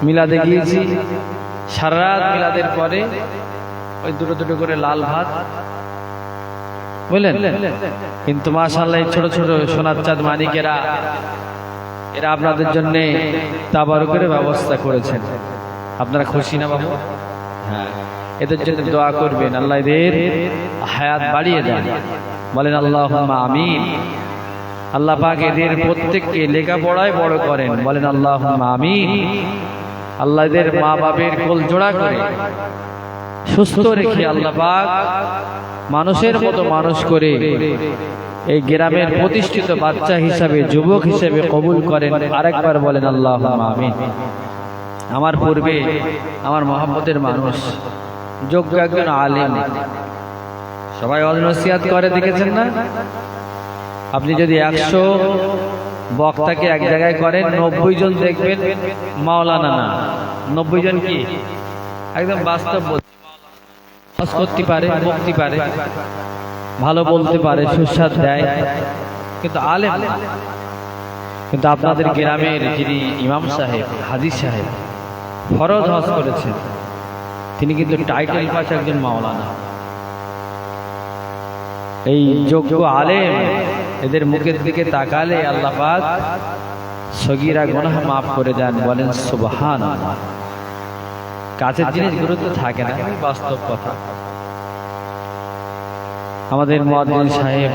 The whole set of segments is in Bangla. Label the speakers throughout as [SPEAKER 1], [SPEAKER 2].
[SPEAKER 1] মিলাদে গিয়েছি, সারা রাত মিলাদের পরে ওই দুটো দুটো করে লাল ভাত বুঝলেন। কিন্তু মাশাআল্লাহ ছোট ছোট সোনার চাঁদ মানিকেরা এরা আপনাদের জন্য তাবারুকের ব্যবস্থা করেছেন। আপনারা খুশি না বাবু? হ্যাঁ, এদের জন্য দোয়া করবেন, আল্লাহ এদের হায়াত বাড়িয়ে দেন, বলেন আল্লাহুম্মা আমিন। আল্লাহ পাক এদের প্রত্যেককে লেখাপড়ায় বড় করেন, বলেন আল্লাহুম্মা আমিন। আল্লাহ এদের মা বাপের কোল জোড়া করে সুস্থ রেখে আল্লাহ পাক মানুষের মতো মানুষ করে এই গ্রামের প্রতিষ্ঠিত বাচ্চা হিসাবে, যুবক হিসাবে কবুল করেন। আরেকবার বলেন আল্লাহুম্মা আমিন। আমার পূর্বে আমার মহব্বতের মানুষ, যোগ্য একজন আলেম, সবাই ওয়াজ নসিহত করে, দেখেছেন না? আপনি যদি 100 বক্তাকে এক জায়গায় করেন, 90 জন দেখবেন মাওলানা না, 90 জন কি একদম বাস্তব করতে পারে, বলতে পারে, ভালো বলতে পারে, সুস্বাদ দেয়, কিন্তু আলেম না। কিন্তু আপনাদের গ্রামের যিনি ইমাম সাহেব, হাজি সাহেব, ফরজ হজ করেছেন, তিনি কিন্তু টাইটেল পাচ্ছে একজন মাওলানা। এই যোগ্য আলেম এদের মুখের দিকে তাকালে আল্লাহ পাক সগীরা গুনাহ মাফ করে দেন, বলেন সুবহানাল্লাহ। কাছের জিনিস গুরুত্ব থাকে না, বাস্তব কথা। আমাদের মুয়াজ্জিন সাহেব,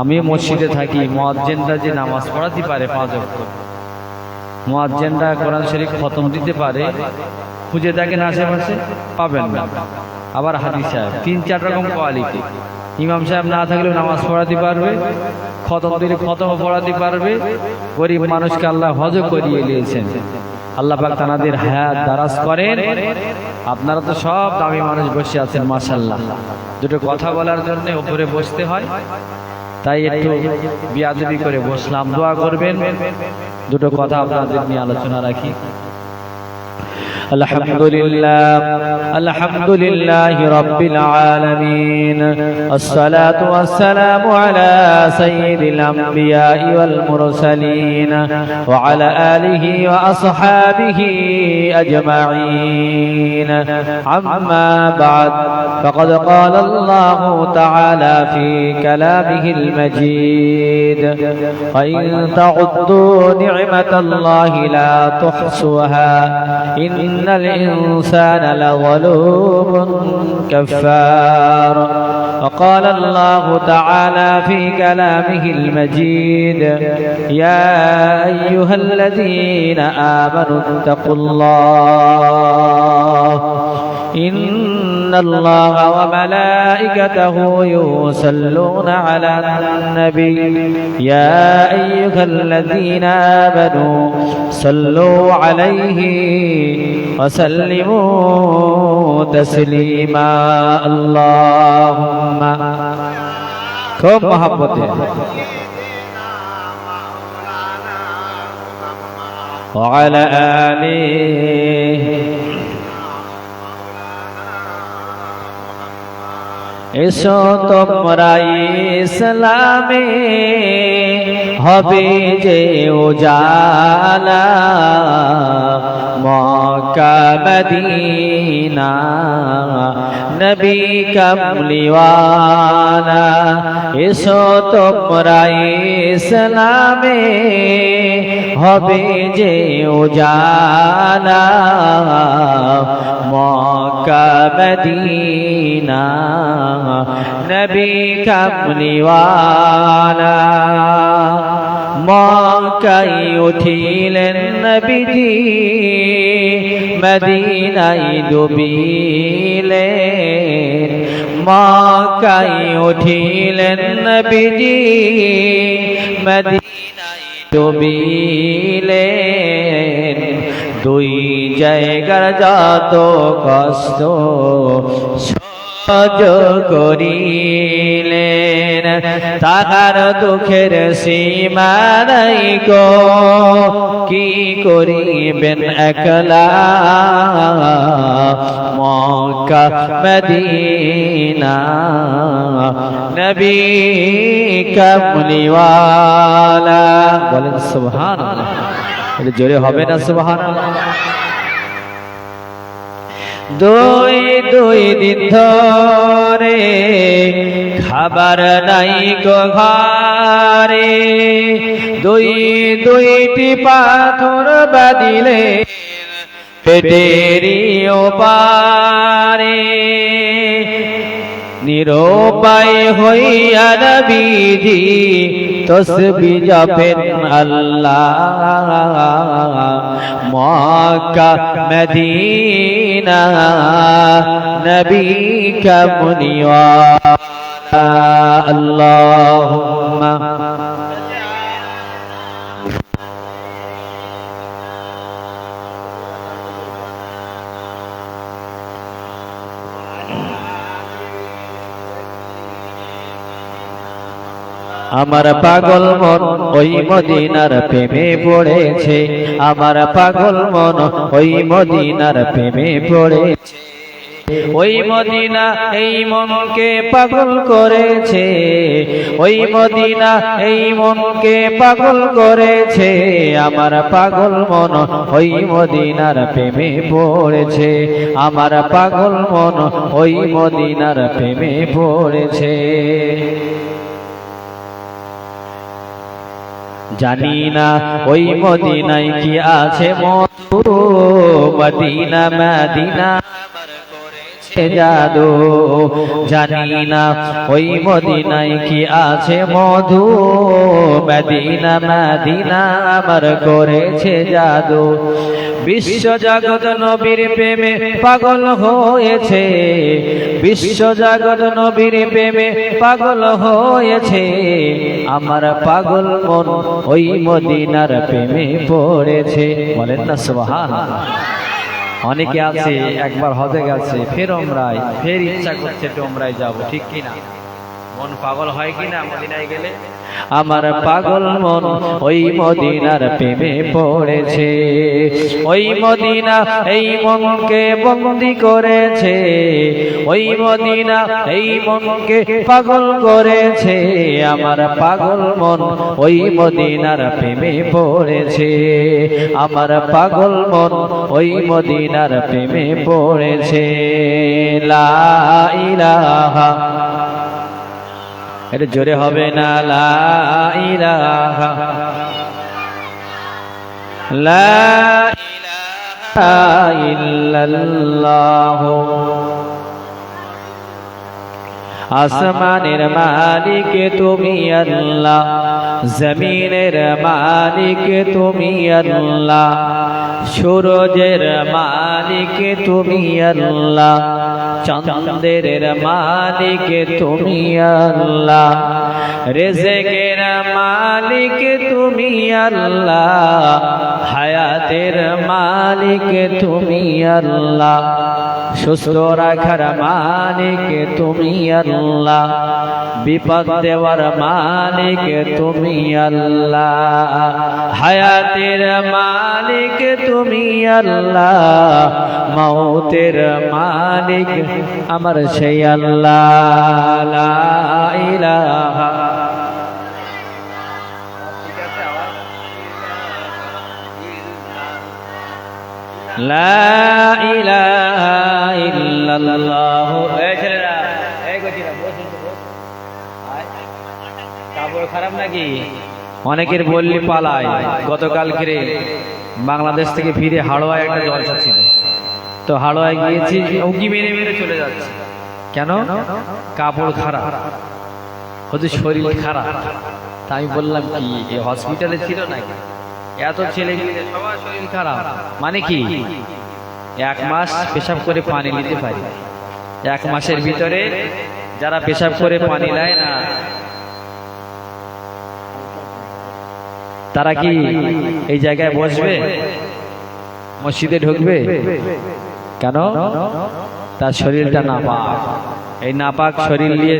[SPEAKER 1] আমি মসজিদে থাকি, মুয়াজ্জিনরা যে নামাজ পড়াতে পারে 5 ওয়াক্ত, মুয়াজ্জিনরা কোরআন শরীফ খতম দিতে পারে, খুঁজে দেখেন আশেপাশে পাবেন না। আবার হাজি সাহেব 3-4 রকম কোয়ালিটি। ইমাম সাহেব না থাকলেও নামাজ পড়াতে পারবে, খতম দিলে খতম পড়াতে পারবে, গরিব মানুষকে আল্লাহ হজ করিয়ে দিয়েছেন। আল্লাহ পাক তাদের হায়াত দারাজ করেন। আপনারা তো সব দামি মানুষ বসে আছেন, মাশাআল্লাহ। দুটো কথা বলার জন্য উপরে বসতে হয়, তাই একটু বিয়াদবি করে বসলাম। দোয়া করবেন, দুটো কথা আপনাদের নিয়ে আলোচনা রাখি। الحمد لله رب العالمين، الصلاة والسلام على سيد الأنبياء والمرسلين وعلى آله وأصحابه أجمعين. أما بعد، فقد قال الله تعالى في كلامه المجيد: وإن تعدوا نعمة الله لا تحصوها إن الإنسان لظلوم كفار. وقال الله تعالى في كلامه المجيد: يا أيها الذين آمنوا اتقوا الله إن الله وملائكته يصلون على النبي يا أيها الذين آمنوا صلوا عليه وسلموا تسليما. اللهم खूब मोहब्बत है وعلى آله। এসো তোমরা ইসলামে হবে যে উজালা, মক্কা মদিনা নবী কামলিওয়ালা। এসো তোমরা ইসলামে হবে যে উজালা, মক্কা মদিনা নবী কামলিওয়ালা। মক্কায় উঠিলেন নবীজি, মদিনায় ডুবিলেন। মক্কায় উঠিলেন নবীজি, মদিনায় ডুবিলেন। দুই জায়গার যত কষ্ট সহ্য করিলেন, তাহার দুঃখের সীমা নাই গো, কি করিবেন একলা। মক্কা মদিনা নবী কামলিওয়ালা, বলেন সুবহানাল্লাহ। এটা জোরে হবে না সুবহানাল্লাহ। দুই দুই দিন ধরে খাবার নাই গো ঘরে, দুই দুইটি পাথর বাঁধিলে পেটেরই ওপারে, নিরুপায় হইয়া নবীজি তসবিহ জপেন আল্লাহ। মক্কা মদিনা নবী কা মুনিওয়ালা, আল্লাহুম্মা আমার পাগল মন ওই মদিনার প্রেমে পড়েছে, আমার পাগল মন ওই মদিনার প্রেমে পড়েছে, ওই মদিনা এই মনকে পাগল করেছে, ওই মদিনা এই মনকে পাগল করেছে, আমার পাগল মন ওই মদিনার প্রেমে পড়েছে, আমার পাগল মন ওই মদিনার প্রেমে পড়েছে। জানি না ওই মদিনায় কি আছে মধু, মদিনা মদিনা জাদু, জানি না ওই মদিনায় কি আছে মধু, মদিনা মদিনা আমার করেছে জাদু। বিশ্ব জগৎ নবীর প্রেমে পাগল হয়েছে, বিশ্ব জগৎ নবীর প্রেমে পাগল হয়েছে, আমার পাগল মন ওই মদিনার প্রেমে পড়েছে। বলেন না সুবহানাল্লাহ। অনেকে আছে একবার হজে গেছে, ফের ওমরায়, ফের ইচ্ছা করছে ওমরায় যাব, ঠিক কিনা? মন পাগল হয় কিনা মদিনায় গেলে? আমার পাগল মন ওই মদিনার প্রেমে পড়েছে, ওই মদিনা এই মনকে বন্দী করেছে, ওই মদিনা এই মনকে পাগল করেছে, আমার পাগল মন ওই মদিনার প্রেমে পড়েছে, আমার পাগল মন ওই মদিনার প্রেমে পড়েছে। লা ইলাহা, এটা জোরে হবে না, লা ইলাহা লা ইলাহা ইল্লাল্লাহ। আসমানের মালিক তুমি আল্লাহ, জমিনের মালিক তুমি আল্লাহ, সূরজের মালিক তুমি আল্লাহ, চন্দ্রের মালিক তুমি আল্লাহ, রিজকের মালিক তুমি আল্লাহ, হায়াতের মালিক তুমি আল্লাহ, সুস্থ রাখার মালিক তুমি আল্লাহ, বিপদ দেওয়ার মালিক তুমি আল্লাহ, হায়াতের মালিক তুমি আল্লাহ, মৌতের মালিক আমার সেই আল্লাহ। লা ইলাহা, লা ইলাহা ইল্লাল্লাহ। এই ছেলেরা, এই গজিরা বসুন তো, বস। কাপড় খারাপ নাকি? অনেকের বললি পালায়। গতকালকে বাংলাদেশ থেকে ফিরে হাড়োয়ায় একটা জলসা ছিল, তো হাড়োয়ায় গিয়েছি, উঁকি মেরে মেরে চলে যাচ্ছে। কেন? কাপড় খারাপ, হচ্ছে শরীর খারাপ। তা আমি বললাম কি এই হসপিটালে ছিল নাকি? এত ছেলে সবার শরীর খারাপ, মানে কি? 1 মাস পেশাব করে পানি নিতে পারি, 1 মাসের ভিতরে যারা পেশাব করে পানি নেয় না, তারা কি এই জায়গায় বসবে? মসজিদে ঢুকবে? কেন? তার শরীরটা নাপাক। এই নাপাক শরীর নিয়ে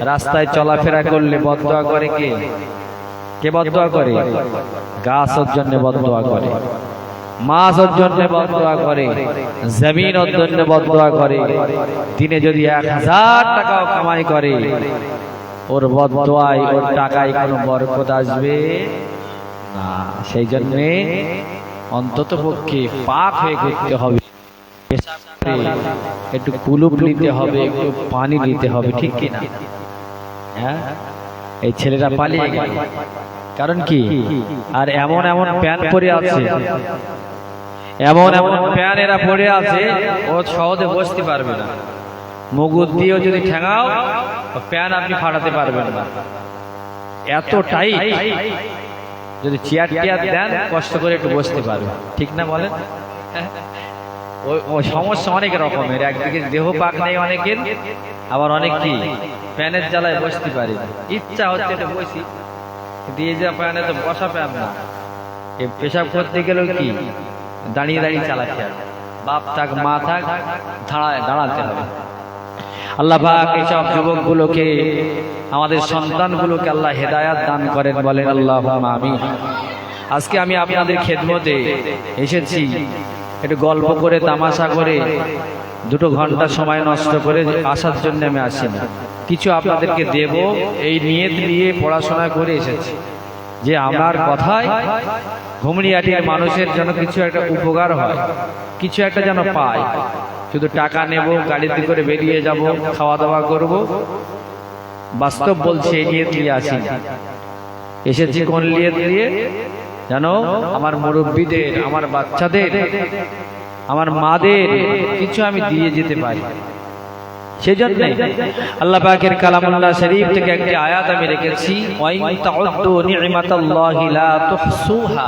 [SPEAKER 1] রাস্তায় চলাফেরা করলে বদদোয়া করে কে? কে বদদোয়া করে? গাছ ওর জন্য বদদোয়া করে, মাছ ওর জন্য বদদোয়া করে, জমিন ওর জন্য বদদোয়া করে। দিনে যদি 1000 টাকাও কামাই করে, ওর বদদোয়ায় ওর টাকায় কোনো বরকত আসবে না, সেই জন্যে অন্তত পক্ষে পাক হয়ে ঘুরতে হবে, একটু কুলুপ নিতে হবে, একটু পানি নিতে হবে, ঠিক কিনা? হ্যাঁ, এই ছেলেরা পালিয়ে গেল, কারণ কি? আর এমন এমন প্যান পরে আছে, এমন এমন প্যান এরা পরে আছে, ও সহজে বসতে পারবে না। মগুর দিয়েও যদি ঠেঙাও, প্যান আপনি ফাটাতে পারবেন না, এত টাইট। যদি চেয়ার টিয়ার দেন, কষ্ট করে একটু বসতে পারবে, ঠিক না বলেন? ওই সমস্যা অনেক রকমের, একদিকে দেহ পাক নেই অনেকের, আবার অনেক কি প্যানের জ্বালায় বসতে পারি, ইচ্ছা হচ্ছে তো বসি, দিয়ে যা প্যানে তো বসা প্যান না, পেশাব করতে গেলেও কি দাঁড়িয়ে দাঁড়িয়ে চালাতে হবে, বাপ থাক মা থাক দাঁড়াতে হবে। আল্লাহ পাক এইসব যুবকগুলোকে, আমাদের সন্তানগুলোকে আল্লাহ হেদায়াত দান করেন, বলেন আল্লাহুম্মা আমিন। আজকে আমি আপনাদের খেদমতে এসেছি, একটু গল্প করে তামাশা করে 2 ঘন্টা সময় নষ্ট করে আসার জন্য আমি আসিনি। কিছু আপনাদেরকে দেব এই নিয়ত নিয়ে পড়াশোনা করে এসেছি, যে আমার কথায় ঘুমরিয়াটির মানুষের যেন কিছু একটা উপকার হয়, কিছু একটা যেন পায়। শুধু টাকা নেব, গাড়িতে করে বেরিয়ে যাব, খাওয়া দাওয়া করব, বাস্তব বলছে এই নিয়ত নিয়ে আসিনি। এসেছি কোন নিয়ত নিয়ে জানো? আমার মুরব্বীদের, আমার বাচ্চাদের, আমার মাদের কিছু আমি দিয়ে যেতে পারি, সেজন্য আল্লাহ পাকের কালামুল্লাহ শরীফ থেকে একটি আয়াত আমি রেখেছি, ওয়াইন তাউদ্দু নি'মাতাল্লাহি লা তুহসুহা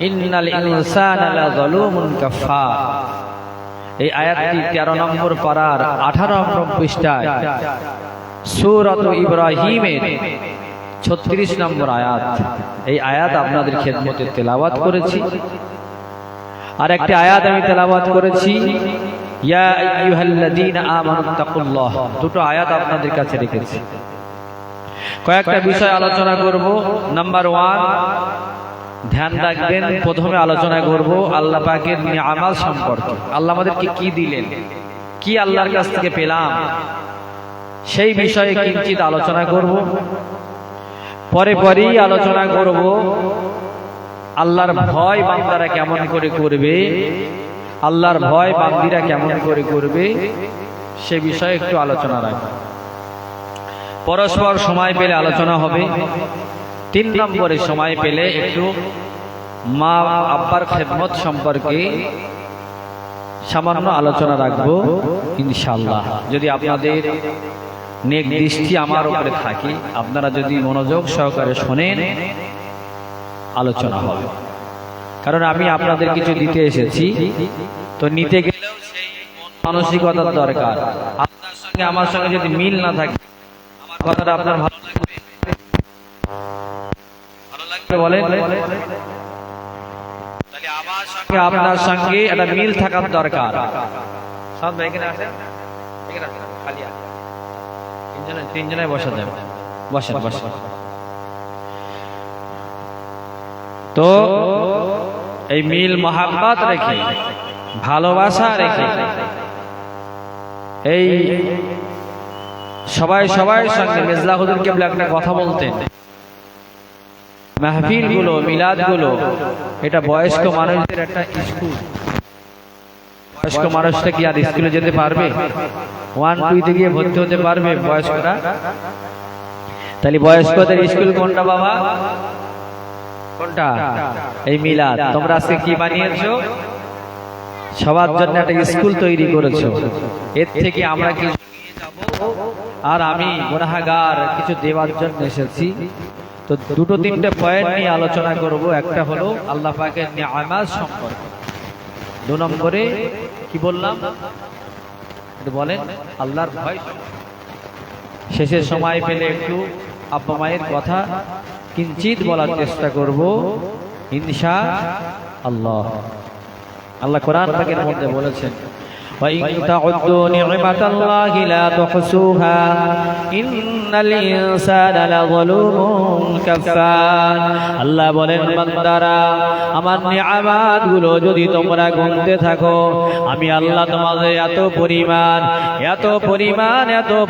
[SPEAKER 1] ইন্নাল ইনসানা লাযালুমুন কাফফার। এই আয়াতটি 13 নম্বর পারার 18 নম্বর পৃষ্ঠায় সূরাত ইব্রাহিমের 36 নম্বর আয়াত। এই আয়াত আপনাদের খেদমতে তেলাওয়াত করেছি। আর একটি আয়াত আমি তেলাওয়াত করেছি, ইয়া আইয়ুহাল্লাযীনা আমানুত্তাকুল্লাহ। 2টো আয়াত আপনাদের কাছে রেখেছি। কয়েকটা বিষয় আলোচনা করব। নাম্বার 1, ধ্যান রাখবেন, প্রথমে আলোচনা করব আল্লাহ পাকের নিয়ামত সম্পর্কে। আল্লাহ আমাদেরকে কি দিলেন, কি আল্লাহর কাছ থেকে পেলাম, সেই বিষয়ে কিঞ্চিত আলোচনা করব। পরেই আলোচনা করব আল্লাহর ভয় বান্দারা কেমন করে করবে, আল্লাহর ভয় বান্দিরা কেমন করে করবে, সে বিষয়ে একটু আলোচনা রাখব। পরস্পর সময় পেলে আলোচনা হবে। 3 নম্বরে সময় পেলে একটু মা আব্বার খেদমত সম্পর্কে সামান্য আলোচনা রাখবো ইনশাআল্লাহ। যদি আপনাদের নেক দৃষ্টি আমার উপরে থাকে, আপনারা যদি মনোযোগ সহকারে শোনেন, আলোচনা হবে। কারণ আমি আপনাদের কিছু দিতে এসেছি, তো নিতে গেলেও সেই মানসিকতার দরকার। আপনার সঙ্গে আমার সঙ্গে যদি মিল না থাকে, আমার কথাটা আপনার ভালো লাগবে? ভালো লাগবে বলেন? তাহলে আমার সঙ্গে আপনার সঙ্গে একটা মিল থাকার দরকার। সব এখানে আছে, এখানে আছে, খালি আছে। 3 জনে বসা যাবে, বসেন। তো এই মিল মহাব্বত রেখে, ভালোবাসা রেখে, এই সবাই সঙ্গে মেজলা হুজুর কেবলা একটা কথা বলতেন, মাহফিল গুলো, মিলাদ গুলো, এটা বয়স্ক মানুষদের একটা স্কুল। বয়স্ক মানুষটা কি আর স্কুলে যেতে পারবে? 1-2 গিয়ে ভর্তি হতে পারবে বয়স্করা? তাহলে বয়স্কদের স্কুল কোনটা বাবা? কোনটা? এই মিলাদ। তোমরা আজকে কি বানিয়েছো? সবার জন্য একটা স্কুল তৈরি করেছো। এর থেকে আমরা কি যাব? আর আমি গুনাহগার, কিছু দেওয়ার জন্য এসেছি। তো 2-3টে পয়েন্ট নিয়ে আলোচনা করব। একটা হলো আল্লাহ পাকের নিয়ামত সম্পর্কে, 2 নম্বরে কি বললাম একটু বলেন, আল্লাহর ভয়। শেষের সময় পেলে একটু আব্বা মায়ের কথা কিঞ্চিত বলার চেষ্টা করব ইনশাআল্লাহ। আল্লাহ কোরআন পাকের মধ্যে বলেছেন, وإن تعدوا نعمة الله لا تحصوها إن الإنسان لظلوم كفار আল্লাহ বলেন বান্দারা আমার নিয়ামতগুলো যদি তোমরা গুনতে থাকো আমি আল্লাহ তোমাদের এত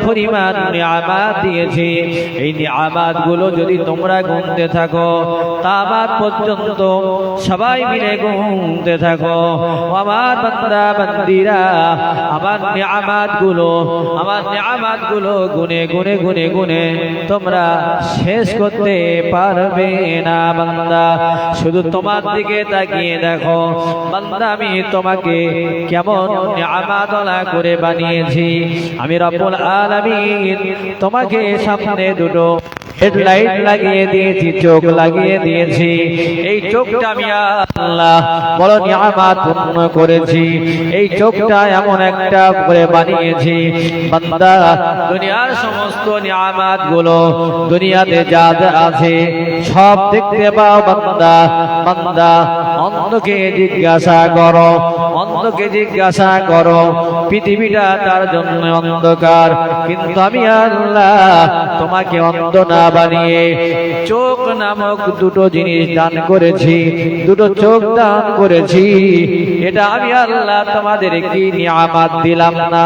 [SPEAKER 1] পরিমাণ নিয়ামত দিয়েছি এই নিয়ামতগুলো যদি তোমরা গুনতে থাকো কিয়ামত পর্যন্ত সবাই মিলে গুনতে থাকো আমার বান্দা বান্দিরা আমার নিয়ামতগুলো গুনে তোমরা শেষ করতে পারবে না বান্দা শুধু তোমার দিকে তাকিয়ে দেখো বান্দা আমি তোমাকে কেমন নিয়ামতওয়ালা করে বানিয়েছি আমি রব্বুল আলামিন তোমাকে সামনে দুটো হেডলাইট লাগিয়ে দিয়েছি চোখ লাগিয়ে দিয়েছি এই চোখটা আমি আল্লাহ বড় নিয়ামত পূর্ণ করেছি এই চোখটা এমন একটা করে বানিয়েছি বান্দা দুনিয়ার সমস্ত নিয়ামতগুলো দুনিয়াতে যা যা আছে সব দেখতে পাও বান্দা অন্ধকে জিজ্ঞাসা করো পৃথিবীটা তার জন্য অন্ধকার কিন্তু আমি আল্লাহ তোমাকে অন্ধ না বানিয়ে চোখ নামক দুটো জিনিস দান করেছি দুটো চোখ দান করেছি এটা আমি আল্লাহ তোমাদের কি নিয়ামত দিলাম না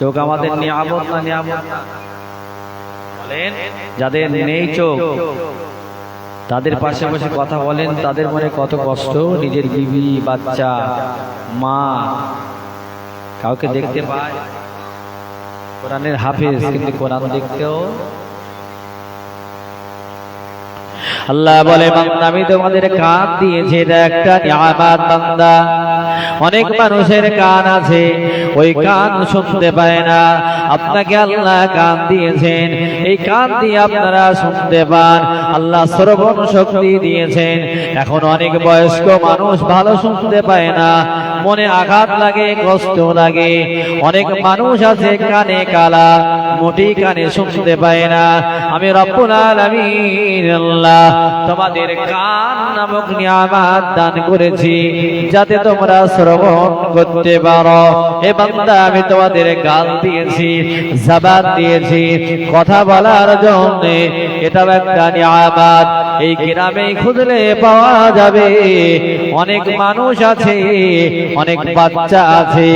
[SPEAKER 1] চোখ আমাদের নিয়ামত না নিয়ামত বলেন যাদের নেই চোখ তাদের পাশে বসে কথা বলেন তাদের মনে কত কষ্ট নিজের বিবি বাচ্চা মা কাউকে দেখতে পায় কোরআনের হাফেজ কিন্তু কোরআন দেখতেও আল্লাহ বলে বান্দা আমি তোমাদের কান দিয়েছি এটা একটা নিয়ামত বান্দা অনেক মানুষের কান আছে ওই কান শুনতে পায় না আপনাকে আল্লাহ কান দিয়েছেন এই কান দিয়ে আপনারা শুনতে পান আল্লাহ শ্রবণ শক্তি দিয়েছেন এখন অনেক বয়স্ক মানুষ ভালো শুনতে পায় না মনে আঘাত লাগে কষ্ট লাগে অনেক মানুষ আছে কানে কালা মোটি কানে শুনতে পায় না আমি রব্বুল আলামিন আল্লাহ তোমাদের কান নামক নিয়ামত দান করেছি যাতে তোমরা শ্রবণ করতে পারো এ বান্দা আমি তোমাদের গাল দিয়েছি জবান দিয়েছি কথা বলার জন্য এটা একটা নিয়ামত এই গ্রামে খুঁজলে পাওয়া যাবে অনেক মানুষ আছে অনেক বাচ্চা আছে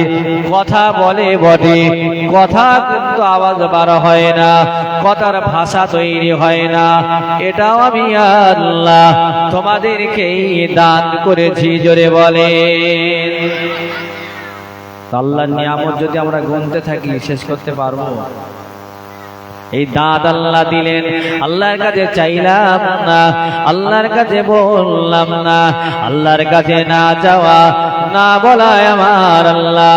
[SPEAKER 1] কথা বলে বটে কথা কিন্তু আওয়াজ বার হয় না কথার ভাষা তৈরি হয় না এটাও আমি আল্লাহ তোমাদেরকে দান করেছি জোরে বলে আল্লাহর নিয়ামত যদি আমরা গুনতে থাকি শেষ করতে পারবো এই দাঁত আল্লাহ দিলেন আল্লাহর কাছে চাইলাম না আল্লাহর কাছে বললাম না আল্লাহর কাছে না চাওয়া না বলায় আমার আল্লাহ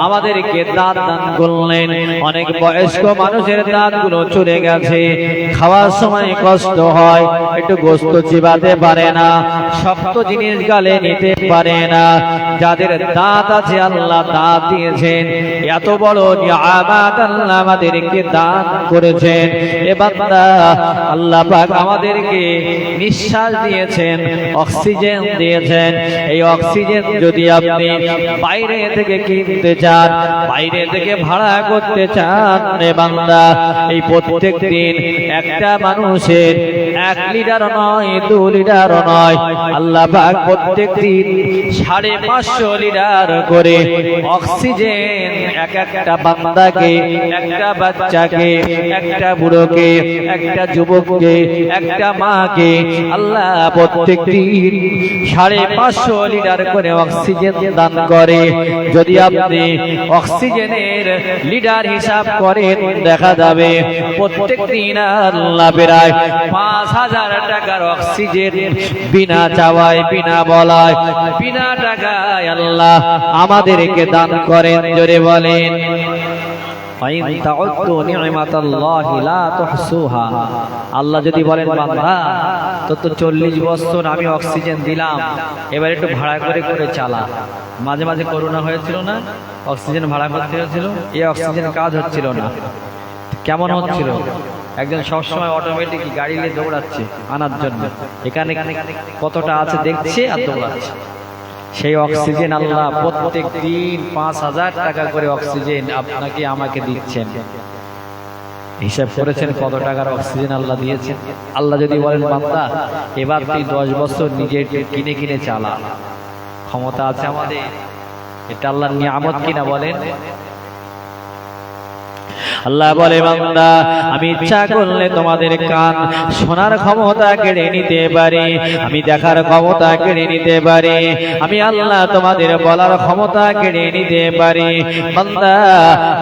[SPEAKER 1] আমাদেরকে দাঁত দান করলেন অনেক বয়স্ক মানুষের দাঁতগুলো চলে গেছে খাওয়ার সময় কষ্ট হয় একটু গোশত চিবাতে পারে না শক্ত জিনিস গালে নিতে পারে না যাদের দাঁত আছে আল্লাহ দাঁত দিয়েছেন এত বড় নিয়ামত আল্লাহ আমাদেরকে দান করেছেন এ বান্দা আল্লাহ পাক আমাদেরকে নিঃশ্বাস দিয়েছেন অক্সিজেন দিয়েছেন এই অক্সিজেন যদি আপনি বাইরে থেকে কিনতে চান বাইরে থেকে ভাড়া করতে চান রে বান্দা এই প্রত্যেক দিন একটা মানুষের 1 লিটার নয় 2 লিটার নয় আল্লাহ পাক প্রত্যেক দিন 550 লিটার করে অক্সিজেন একটা বান্দাকে একটা বাচ্চাকে একটা বুড়োকে একটা যুবককে একটা মাকে আল্লাহ প্রত্যেক দিন 550 লিটার করে অক্সিজেন দান করে যদি আপনি অক্সিজেনের লিটার হিসাব করেন দেখা যাবে প্রত্যেক দিন আল্লাহ প্রায় 5000 টাকার অক্সিজেন বিনা চাওয়ায় বিনা বলায় বিনা টাকায় আল্লাহ আমাদেরকে দান করেন জোরে বলেন আল্লাহ যদি বলেন বান্দা তো 40 বছর আমি অক্সিজেন দিলাম এবার একটু ভাড়া করে করে চালা মাঝে মাঝে করোনা হয়েছিল না অক্সিজেন ভাড়া করতে হয়েছিল এই অক্সিজেন কাজ হচ্ছিল না কেমন হচ্ছিল একজন সবসময় অটোমেটিক গাড়ি নিয়ে দৌড়াচ্ছে আনার জন্য এখানে কতটা আছে দেখছে আর দৌড়াচ্ছে সেই অক্সিজেন আল্লাহ প্রত্যেক দিন 5,000 টাকা করে অক্সিজেন আপনাকে আমাকে দিচ্ছেন। হিসাব করেছেন কত টাকার অক্সিজেন আল্লাহ দিয়েছেন? আল্লাহ যদি বলেন বান্দা এবার তুই 10 বছর নিজে কিনে কিনে চালা, ক্ষমতা আছে আমাদের? এটা আল্লাহর নিয়ামত কিনা বলেন? আল্লাহ বলে বান্দা আমি ইচ্ছা করলে তোমাদের কান শোনার ক্ষমতা কেড়ে নিতে পারি, আমি দেখার ক্ষমতা কেড়ে নিতে পারি, আমি আল্লাহ তোমাদের বলার ক্ষমতা কেড়ে নিতে পারি। বান্দা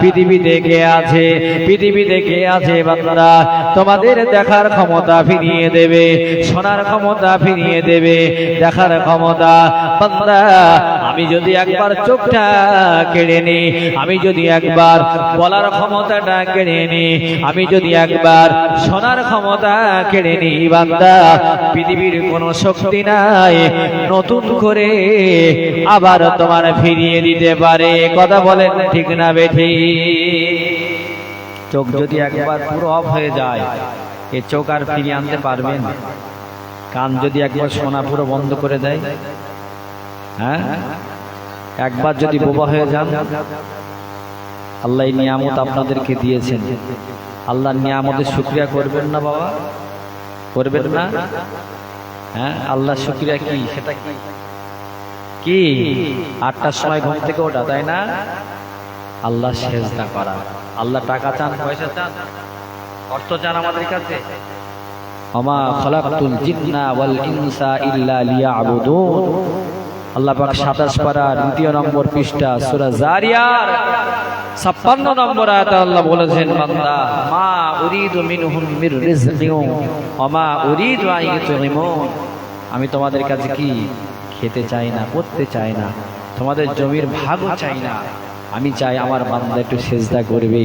[SPEAKER 1] পৃথিবীতে কে আছে, পৃথিবীতে কে আছে বান্দা তোমাদের দেখার ক্ষমতা ফিরিয়ে দেবে, শোনার ক্ষমতা ফিরিয়ে দেবে, দেখার ক্ষমতা। বান্দা আমি যদি একবার চোখটা কেড়ে নিই, আমি যদি একবার বলার ক্ষমতাটা কেড়ে নি, আমি যদি একবার শোনার ক্ষমতা কেড়ে নি, বান্দা পৃথিবীর কোনো শক্তি নাই নতুন করে আবার তোমার ফিরিয়ে দিতে পারে। কথা বলেন ঠিক না বেঠি? চোখ যদি একবার পুরো অফ হয়ে যায় এ চোখ আর ফিরিয়ে আনতে পারবেন? কান যদি একবার শোনা পুরো বন্ধ করে দেয়, হ্যাঁ একবার যদি বোবা হয়ে যান, আল্লাহ এই নিয়ামত আপনাদেরকে দিয়েছেন, আল্লাহর নিয়ামতের শুকরিয়া করবেন না বাবা? করবেন না? হ্যাঁ আল্লাহর শুকরিয়া কি? সেটা কি? কি 8টার সময় ঘুম থেকে ওঠা, তাই না? আল্লাহ সেজদা করা। আল্লাহ টাকা চান, পয়সা চান, অর্থ চান আমাদের কাছে? ওমা খালাকতুল জিন্না ওয়াল ইনসা ইল্লা লিয়াবুদুন। আল্লাহ পাক 27 পারার 2 নম্বর পৃষ্ঠা সূরা জারিয়ার 56 নম্বর আয়াতে আল্লাহ বলেছেন বান্দা মা উরিদু মিনহুম মির রিজকিন ওয়া মা উরিদু আন ইউতিমুন। আমি তোমাদের কাছে কি খেতে চাই না, পড়তে চাই না, তোমাদের জমির ভাগও চাই না, আমি চাই আমার বান্দা একটু সেজদা করবে,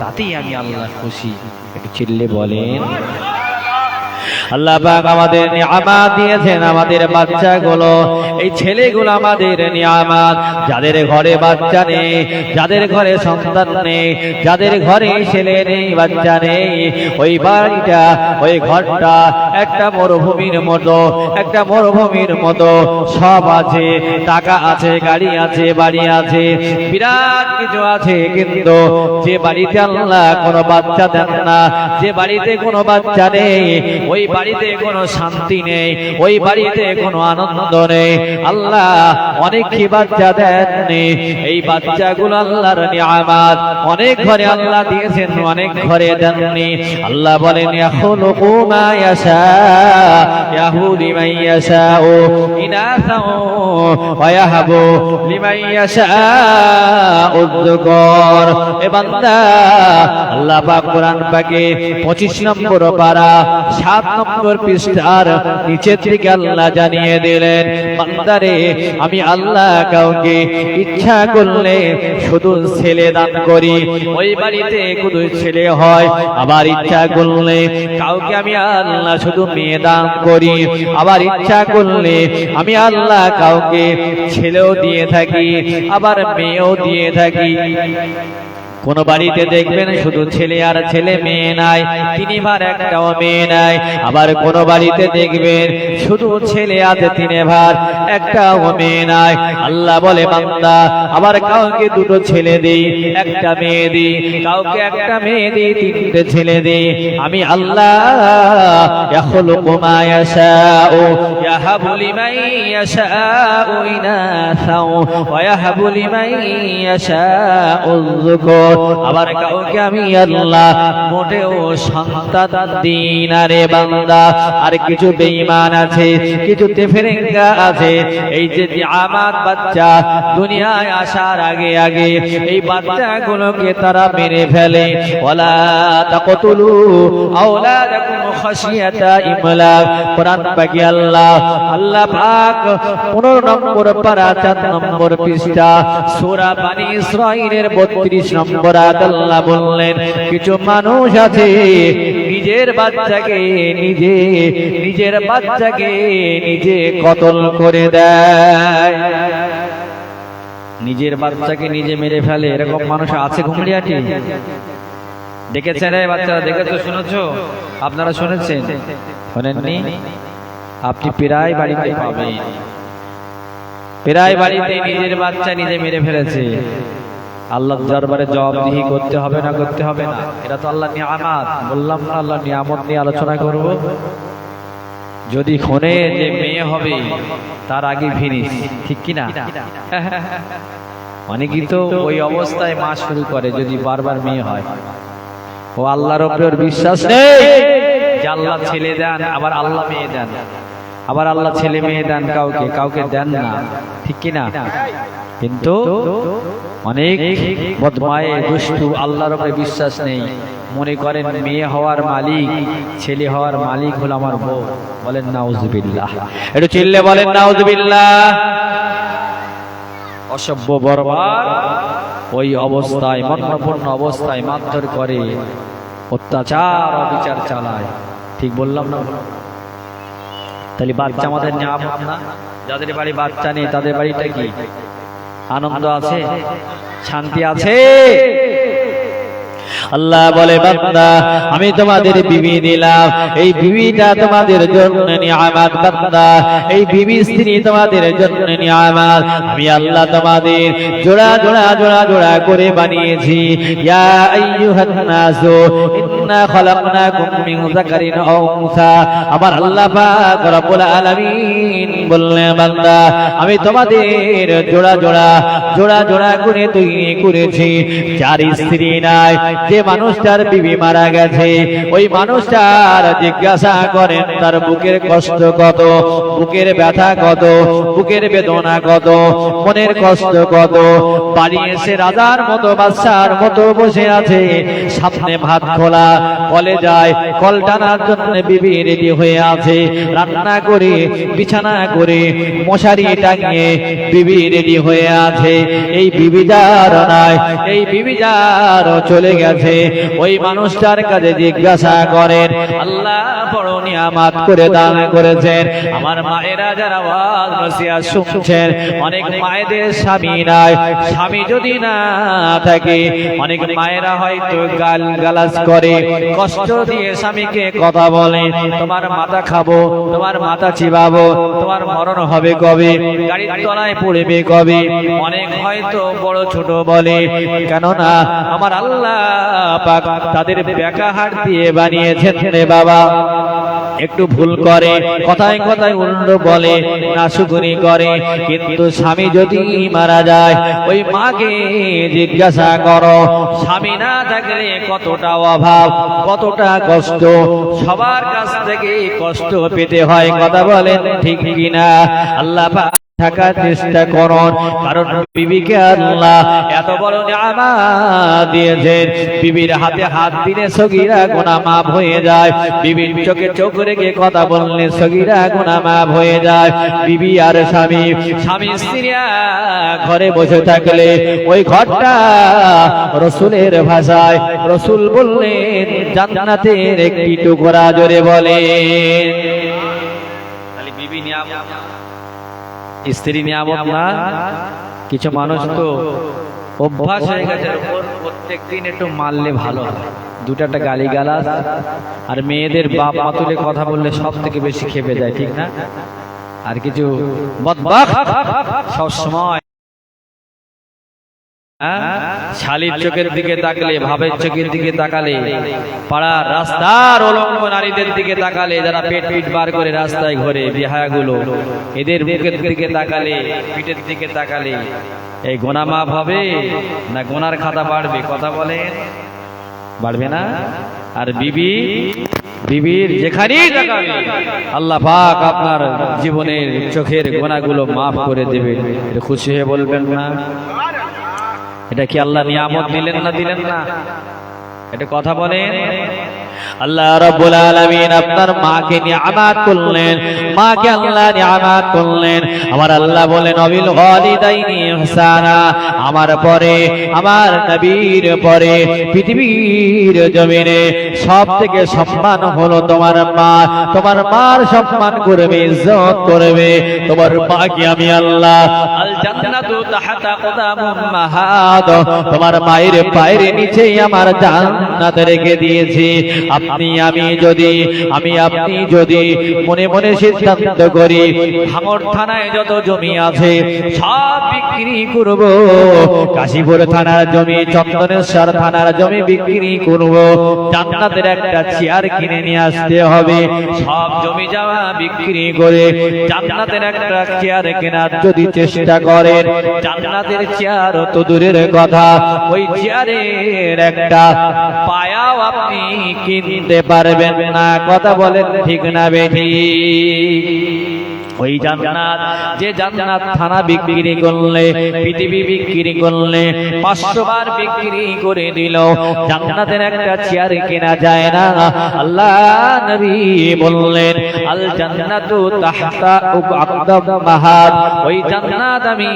[SPEAKER 1] তাতেই আমি আল্লাহ খুশি। একটু চিল্লে বলেন আল্লাহ পাক আমাদের নিয়ামত দিয়েছেন, আমাদের বাচ্চাগুলো, এই ছেলেগুলো আমাদের নিয়ামত। যাদের ঘরে বাচ্চা নেই, যাদের ঘরে সন্তান নেই, যাদের ঘরে ছেলে নেই, বাচ্চা নেই, ওই বাড়িটা, ওই ঘরটা একটা মরুভূমির মতো, একটা মরুভূমির মতো। সব আছে, টাকা আছে, গাড়ি আছে, বাড়ি আছে, বিরাট কিছু আছে, কিন্তু যে বাড়িতে আল্লাহ কোনো বাচ্চা দেন না, যে বাড়িতে কোনো বাচ্চা নেই, ওই বাড়িতে কোনো শান্তি নেই, ওই বাড়িতে কোনো আনন্দ নেই। আল্লাহ অনেক কি বাচ্চা দেননি, এই বাচ্চাগুলো আল্লাহর নিয়ামত। অনেক ঘরে আল্লাহ দিয়েছেন, অনেক ঘরে দেননি। আল্লাহ বলেন ইয়াখলুকু মা ইয়াশা ইয়াহু লিমান ইয়াশাউ ইনাসা ওয়া ইয়াহাবু লিমান ইয়াশাউ যুকর। এ বান্দা আল্লাহ পাক কোরআন পাকে 25 নম্বর পারা 7 নম্বর পৃষ্ঠার নিচের দিকে আল্লাহ জানিয়ে দিলেন বান্দারে আমি আল্লাহ কাউকে ইচ্ছা করলে শুধু ছেলে দান করি, ওই বাড়িতে শুধু ছেলে হয়। আবার ইচ্ছা করলে কাউকে আমি আল্লাহ শুধু মেয়ে দান করি, আবার ইচ্ছা করলে আমি আল্লাহ কাউকে ছেলেও দিয়ে থাকি, আবার মেয়েও দিয়ে থাকি। কোন বাড়িতে দেখবেন শুধু ছেলে আর ছেলে, মেয়ে নাই, 3 ভার একটাও মেয়ে নাই। আবার কোন বাড়িতে দেখবেন শুধু ছেলে আছে 3 ভার একটাও মেয়ে নাই। আল্লাহ বলে বান্দা আবার কাউকে 2 ছেলে দেই, একটা মেয়ে দিই, কাউকে একটা মেয়ে দিই, 3টে ছেলে দিই। আমি আল্লাহ ইয়াখলুকু মা ইয়াশাউ ইয়াহাবু লিমান ইয়াশাউ ইনাসা ওয়া ইয়াহাবু লিমান ইয়াশাউ যুকর। আবার কাউকে আমি আল্লাহ মোটেও সন্তান দিই না রে বান্দা। আর কিছু বেঈমান আছে, কিছু তেফেরেঙ্গা আছে, এই যে নিয়ামত বাচ্চা দুনিয়ায় আসার আগে আগে এই বাচ্চাগুলোকে তারা মেরে ফেলে। ওয়ালা তাকতুলু আওলাদাকুম খাশিয়াতা ইমলাক। কোরআন পাকে আল্লাহ পাক 15 নম্বর পারা 4 নম্বর পৃষ্ঠা সূরা বনী ইসরাঈলের 32 নম্বর আয়াত আল্লাহ বললেন কিছু মানুষ আছে নিজের বাচ্চাকে নিজে কতল করে দেয়, নিজের বাচ্চাকে নিজে মেরে ফেলে। এরকম মানুষ আছে ঘুমড়িয়াটি? দেখেছেন রে বাচ্চারা? দেখেছো, শুনেছো? আপনারা শুনেছেন? শোনেননি? আপনি প্রায় বাড়িতে পাবেন প্রায় বাড়িতে নিজের বাচ্চা নিজে মেরে ফেলেছে। আল্লাহর দরবারে জবাবদিহি করতে হবে না করতে হবে না? এটা তো আল্লাহর নিয়ামত। বললাম না আল্লাহর নিয়ামত নিয়ে আলোচনা করব। যদি ক্ষণে যে মেয়ে হবে তার আগে ফিনিশ, ঠিক কি না? অনেকেই তো ওই অবস্থায় মা শুরু করে যদি বারবার মেয়ে হয়। ও আল্লাহর উপর বিশ্বাস নেই যে আল্লাহ ছেলে দেন আবার আল্লাহ মেয়ে দেন, আবার আল্লাহ ছেলে মেয়ে দেন কাউকে, কাউকে দেন না, ঠিক কি না? কিন্তু অনেক বদমায়ে দুষ্টু আল্লাহর উপরে বিশ্বাস নেই, মনে করেন মেয়ে হওয়ার মালিক ছেলে হওয়ার মালিক হলো আমার বউ। বলেন নাউজুবিল্লাহ, একটু চিল্লে বলেন নাউজুবিল্লাহ। অসভ্য বর্বর ওই অবস্থায় মর্মপূর্ণ অবস্থায় মারধর করে, অত্যাচার অবিচার চালায়। ঠিক বললাম না? তাহলে বাচ্চা আমাদের নিয়ামত না? যাদের বাড়ি বাচ্চা নেই তাদের বাড়িটা কি আনন্দ আছে, শান্তি আছে? আল্লাহ বলে বান্দা আমি তোমাদের বিবি দিলাম, এই বিবিটা তোমাদের জন্য নিয়ামত। বান্দা এই বিবি স্ত্রী তোমাদের জন্য নিয়ামত। আমি আল্লাহ তোমাদের জোড়া জোড়া জোড়া জোড়া করে বানিয়েছি। ইয়া আইয়ুহান নাসু ইন্না খলাকনাকুম মিন যাকারিন আও উনসা। আমার আল্লাহ পাক রব্বুল আলামিন বললেন বান্দা আমি তোমাদের জোড়া জোড়া জোড়া জোড়া করে তৈরি করেছি। যার স্ত্রী নাই, যে মানুষটার বিবি মারা গেছে, ওই মানুষটার জিজ্ঞাসা করেন তার বুকের কষ্ট কত, বুকের ব্যথা কত, বুকের বেদনা কত, মনের কষ্ট কত। বাড়ি এসে রাজার মতো বাদশার মতো বসে আছে, সামনে ভাত খোলা, কলে যায়, কল টানার জন্য বিবি রেডি হয়ে আছে, রান্না করে বিছানা করে মশারি টাঙিয়ে বিবি রেডি হয়ে আছে। এই বিবি যার নাই, এই বিবি যার চলে গেছে, ওই মানুষটার কাছে জিজ্ঞাসা করেন আল্লাহ বড় নিয়ামত করে দান করেছেন। আমার মায়েরা যারা ওয়াজ নসিহত শুনছেন, অনেক মায়েদের স্বামী নাই, স্বামী যদি না থাকে অনেক মায়েরা হয়তো গাল গালাজ করে, কষ্ট দিয়ে স্বামীকে কথা বলে, তোমার মাথা খাবো, তোমার মাথা চিবাবো, তোমার মরণ হবে কবে, গাড়ির তলায় পড়বে কবে। অনেক হয়তো বড় ছোট বলে, কেননা আমার আল্লাহ পাক তাদের বেকা হাড় দিয়ে বানিয়েছেন রে বাবা। একটু ভুল করে, কথায় কথায় উল্টো বলে, নাশুকুরি করে। কিন্তু স্বামী যদি মারা যায়, ওই মাকে জিজ্ঞাসা করো স্বামী না থাকলে কতটা অভাব, কতটা কষ্ট, সবার কাছ থেকে কষ্ট পেতে হয়। কথা বলেন ঠিক কিনা? আল্লাহ পাক থাকার চেষ্টা করুন, কারণ বিবিকে আল্লাহ এত বড় নিয়ামত দিয়েছেন। বিবির হাতে হাত দিলে সগীরা গুনাহ মাফ হয়ে যায়, বিবির চোখে চোখ রেখে কথা বললে সগীরা গুনাহ মাফ হয়ে যায়। বিবি আর স্বামী, স্বামী স্ত্রী ঘরে বসে থাকলে ওই ঘরটা রাসূলের ভাষায় রাসূল বললেন জান্নাতের একটি টুকরা। জোরে বলেন। তাহলে বিবি নিয়ামত, স্ত্রী নিয়ামত না? কিছু মানুষ তো অভ্যাস হয়ে গেছে, প্রত্যেকদিন একটু মারলে ভালো, দুটা গালি গালাজ। আর মেয়েদের বাপ মা তুলে কথা বললে সব থেকে বেশি খেপে যায়, ঠিক না? আর কিছু বদবাক সব সময় শালীর চোখের দিকে তাকালে, ভাবের চোখের দিকে তাকালে, পাড়ার রাস্তার উলঙ্গ নারীদের দিকে তাকালে, যারা পেট পিট বার করে রাস্তায় ঘোরে বেহায়াগুলো, এদের মুখের দিকে তাকালে, পিঠের দিকে তাকালে এই গুনাহ মাফ হবে না গুনার খাতা বাড়বে? কথা বলেন, বাড়বে না? আর বিবির যেখানেই তাকাবে আল্লাহ পাক আপনার জীবনের চোখের গুনাহগুলো মাফ করে দেবেন। এটা খুশি হয়ে বলবেন না? এটা কি আল্লাহ নিয়ামত দিলেন না দিলেন না? এটা কথা বলেন। আল্লাহ রাব্বুল আলামিন আপনার মাকে নিয়ামত করলেন, মাকে আল্লাহ নিয়ামত করলেন। আমার আল্লাহ বলেন অবিল ওয়ালিদাইনি ইহসানা। আমার পরে, আমার নবীর পরে পৃথিবীর জমিনে সবথেকে সম্মান হলো তোমার মা। তোমার মার সম্মান করবে, ইজ্জত করবে। তোমার মাকে আমি আল্লাহ আল জান্নাতু তাহতা কদামুম মাহাদ, তোমার মায়ের পায়ের নিচেই আমার জান্নাত রেখে দিয়েছি।
[SPEAKER 2] আপনি আপনি যদি মনে মনে সিদ্ধান্ত করি ভাঙড় থানায় যত জমি আছে সব বিক্রি করব, কাশীপুর থানার জমি, চন্দনেশ্বর থানার জমি বিক্রি করব, জান্নাতের একটা চেয়ার কিনে নিয়ে আসতে হবে। সব জমি যাওয়া বিক্রি করে জান্নাতের একটা চেয়ার কেনার যদি চেষ্টা করেন, জান্নাতের চেয়ার তো দূরের কথা, ওই চেয়ারের একটা পায়াও আপনি কিনতে পারবেন না। কথা বলেন ঠিক না বেঠি? ওই জান্নাত, যে জান্নাত থানা বিক্রি করলে, পৃথিবী বিক্রি করলে 500 বার বিক্রি করে দিল, জান্নাতের একটা চেয়ার কেনা যায় না। আল্লাহ নবী বললেন আল জান্নাতু তাহতা আকদাম মাহাদ, ওই জান্নাত আমি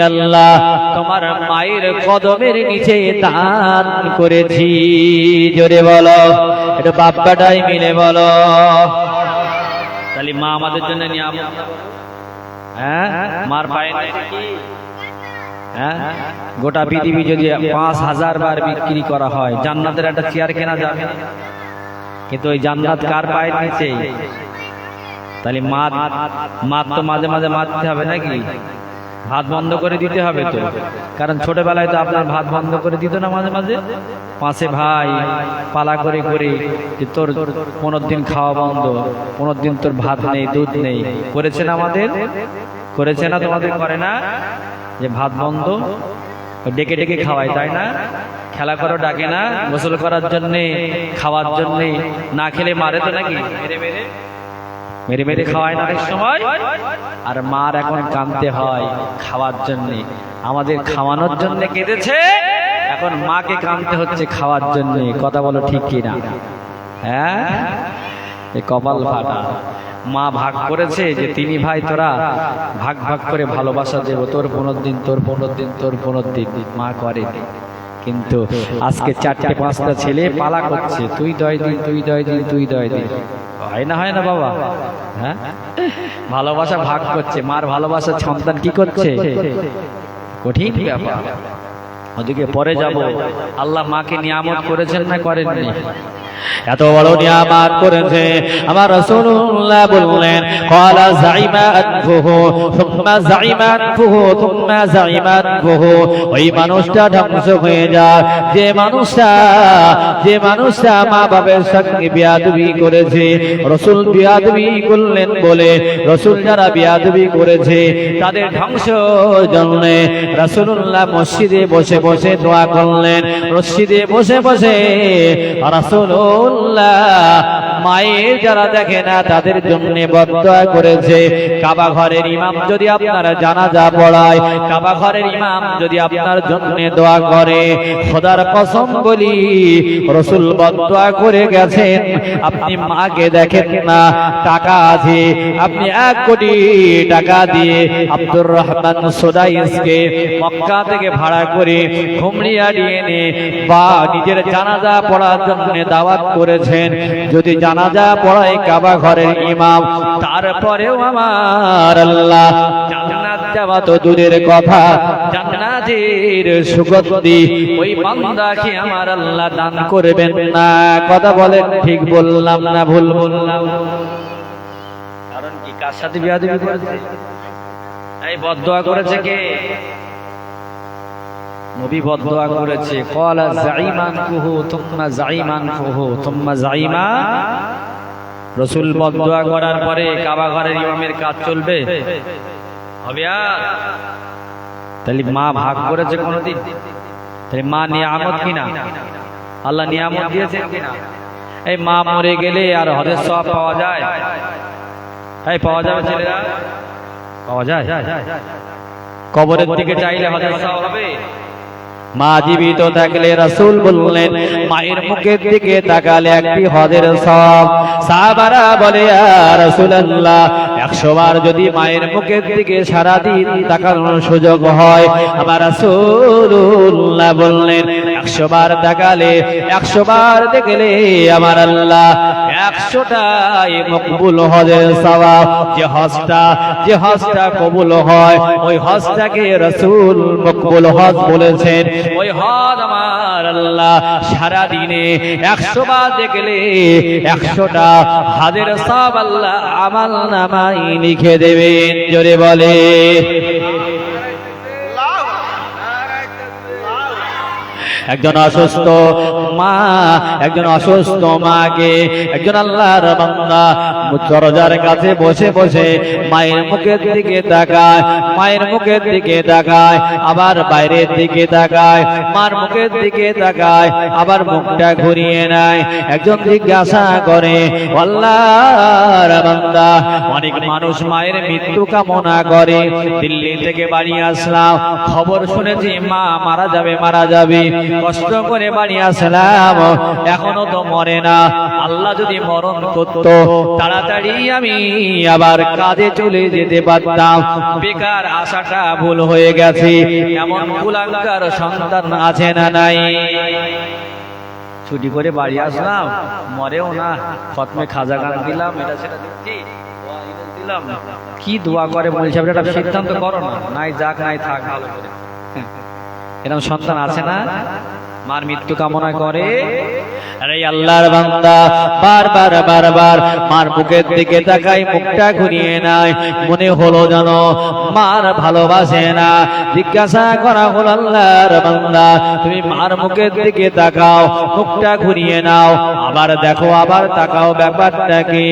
[SPEAKER 2] আল্লাহ তোমার মায়ের কদমের নিচে দান করেছি। জোরে বলো, এটা বাপ্পাটাই মিলে বলো। তাহলে মা আমাদের জন্য নিয়ামত, হ্যাঁ, মার পায়ে কি, হ্যাঁ, গোটা পৃথিবী যদি 5000 বার বিক্রি করা হয়, জান্নাতের একটা চেয়ার কেনা যাবে না। কিন্তু ওই জান্নাত কার পায়ের নিচে? তাহলে মা তো মাঝে মাঝে মারতে হবে নাকি? ভাত বন্ধ করে দিতে হবে তো, কারণ ছোটবেলায় তো আপনার ভাত বন্ধ করে দিত না মাঝে মাঝে? 5 ভাই পালা করে করে তোর 15 দিন খাওয়া বন্ধ, 15 দিন তোর ভাত নেই, দুধ নেই, করেছে না আমাদের? করেছে না? তোমাদের করে না? যে ভাত বন্ধ, ডেকে ডেকে খাওয়ায়, তাই না? খেলা করো ডাকে না, গোসল করার জন্যে, খাওয়ার জন্যে, না খেলে মারে তো নাকি? মেরে মেরে খাওয়ায় না অনেক সময়। আর মার এখন কাঁদতে হয় খাওয়ার জন্যে, আমাদের খাওয়ানোর জন্য কেঁদেছে, এখন মাকে কাঁদতে হচ্ছে খাওয়ার জন্য। কথা বলো ঠিক কিনা? হ্যাঁ, এই কপাল ফাটা। মা ভাগ করেছে যে 3 ভাই তোরা ভাগ ভাগ করে ভালোবাসা দেবো, তোর 15 দিন, তোর 15 দিন, তোর 15 দিন। মা করে, কিন্তু আজকে 4টে-5টা ছেলে পালা করছে, তুই 10 দিন, তুই 10 দিন, তুই 10 দিন। হয় না, হয় না বাবা? হ্যাঁ, ভালোবাসা ভাগ করছে, মার ভালোবাসা সন্তান কি করছে? কঠিন ব্যাপার। ওদিকে পরে যাব, আল্লাহ মাকে নিয়ামত করেছেন না করেননি? এত বড় নিয়ামত করেছে। আমার রাসূলুল্লাহ বললেন ক্বালা যাইমাতুহু সুম্মা যাইমাতুহু সুম্মা যাইমাতুহু, ওই মানুষটা ধ্বংস হয়ে যায় যে মানুষটা মা বাবার সঙ্গে বিয়াদবি করেছে। রাসূল বিয়াদবি করলেন বলে, রাসূল যারা বিয়াদবি করেছে তাদের ধ্বংসের জন্য রাসূলুল্লাহ মসজিদে বসে বসে দোয়া করলেন। মসজিদে বসে বসে রাসূল মায়ের যারা দেখে না তাদের জন্য বদদোয়া করেছে। কাবা ঘরের ইমাম যদি আপনারা জানাজা পড়ায়, কাবা ঘরের ইমাম যদি আপনার জন্য দোয়া করে, খোদার কসম বলি রাসূল বদদোয়া করে গেছেন। আপনি মাকে দেখেন না, টাকা আছে, আপনি 1 কোটি টাকা দিয়ে আব্দুর রহমান সুদাইসকে মক্কা থেকে ভাড়া করে ঘুমরিয়াড়ি এনে বা নিজের জানাজা পড়ার জন্য দাওয়াত করেছেন। যদি জানাজা পড়ায় কাবা ঘরের ইমাম, তারপরেও আমার আল্লাহ জান্নাত যাওয়া তো দূরের কথা, জান্নাতের সুগন্ধি ওই বান্দাকে আমার আল্লাহ দান করবেন না। কথা বলেন ঠিক বললাম না ভুল বললাম? কারণ কি, কার সাথে বিয়াদবি করেছে? এই বদদোয়া করেছে কে? নবী বদদোয়া করেছে। ক্বালা যাইমানকুহু তুম্মা যাইমানকুহু তুম্মা যাইমা। রাসূল বদদোয়া করার পরে কাবা ঘরের ইমামের কাজ চলবে? হবে আর? তাহলে মা ভাগ করেছে কোনদিন? তাহলে মা নিয়ামত কিনা? আল্লাহ নিয়ামত দিয়েছেন কিনা? এই মা মরে গেলে আর হজের সওয়াব পাওয়া যায়? এই পাওয়া যাবে ছেলেরা? পাওয়া যায়? কবরের দিকে চাইলে হজের সওয়াব হবে? মা জীবিত থাকলে রাসূল বললেন মায়ের মুখের দিকে তাকালে একটি হজের সওয়াব। সাহাবারা বলে ইয়া রাসূলুল্লাহ 100 বার যদি মায়ের মুখের দিকে সারা দিন তাকানোর সুযোগ হয়, আমার রাসূলুল্লাহ বললেন 100 বার তাকালে 100 বার দেখলে আমার আল্লাহ 100টাই মকবুল হজের সওয়াব। যে হজটা কবুল হয় ওই হজটাকে রাসূল মকবুল হজ বলেছেন। ওই হজ আমার আল্লাহ সারা দিনে 100 বার দেখলে 100টা হজের সওয়াব আল্লাহ আমল নামায় লিখে দেবেন। জোরে বলে একজন অসুস্থ মা, একজন অসুস্থ মাকে একজন আল্লাহর বান্দা দরজার কাছে বসে বসে মায়ের মুখের দিকে তাকায়, মায়ের মুখের দিকে তাকায়, আবার বাইরের দিকে তাকায়, মার মুখের দিকে তাকায়, আবার মুখটা ঘুরিয়ে নেয়। একজন জিজ্ঞাসা করে, আল্লাহর বান্দা, অনেক মানুষ মায়ের মৃত্যু কামনা করে, দিল্লি থেকে বাড়ি আসলাম, খবর শুনেছি মা মারা যাবে মারা যাবে, কষ্ট করে বাড়ি আসলাম, এখনো তো মরে না। আল্লাহ যদি মরণ করত তাড়াতাড়ি আমি আবার কাজে চলে যেতে পারতাম, বেকার আশাটা ভুল হয়ে গেছে। এমন কুলাঙ্গার সন্তান আছে না নাই? ছুটি করে বাড়ি আসলাম, মরেও না, খতমে খাজা গান দিলাম, এটা সেটা দিচ্ছি, দিলাম, কি দোয়া করে বলছে একটা সিদ্ধান্ত করো না, নাই যাক নাই থাক ভালো করে। এরকম সন্তান আছে না? মার মৃত্যু কামনা করে। আরে আল্লাহর বান্দা বারবার বারবার মার মুখের দিকে তাকাই, মুখটা ঘুরিয়ে নেয়, মনে হলো যেন মার ভালোবাসে না। জিজ্ঞাসা করা হলো, আল্লাহর বান্দা তুমি মার মুখের দিকে তাকাও, মুখটা ঘুরিয়ে নাও, আবার দেখো, আবার তাকাও, ব্যাপারটা কি?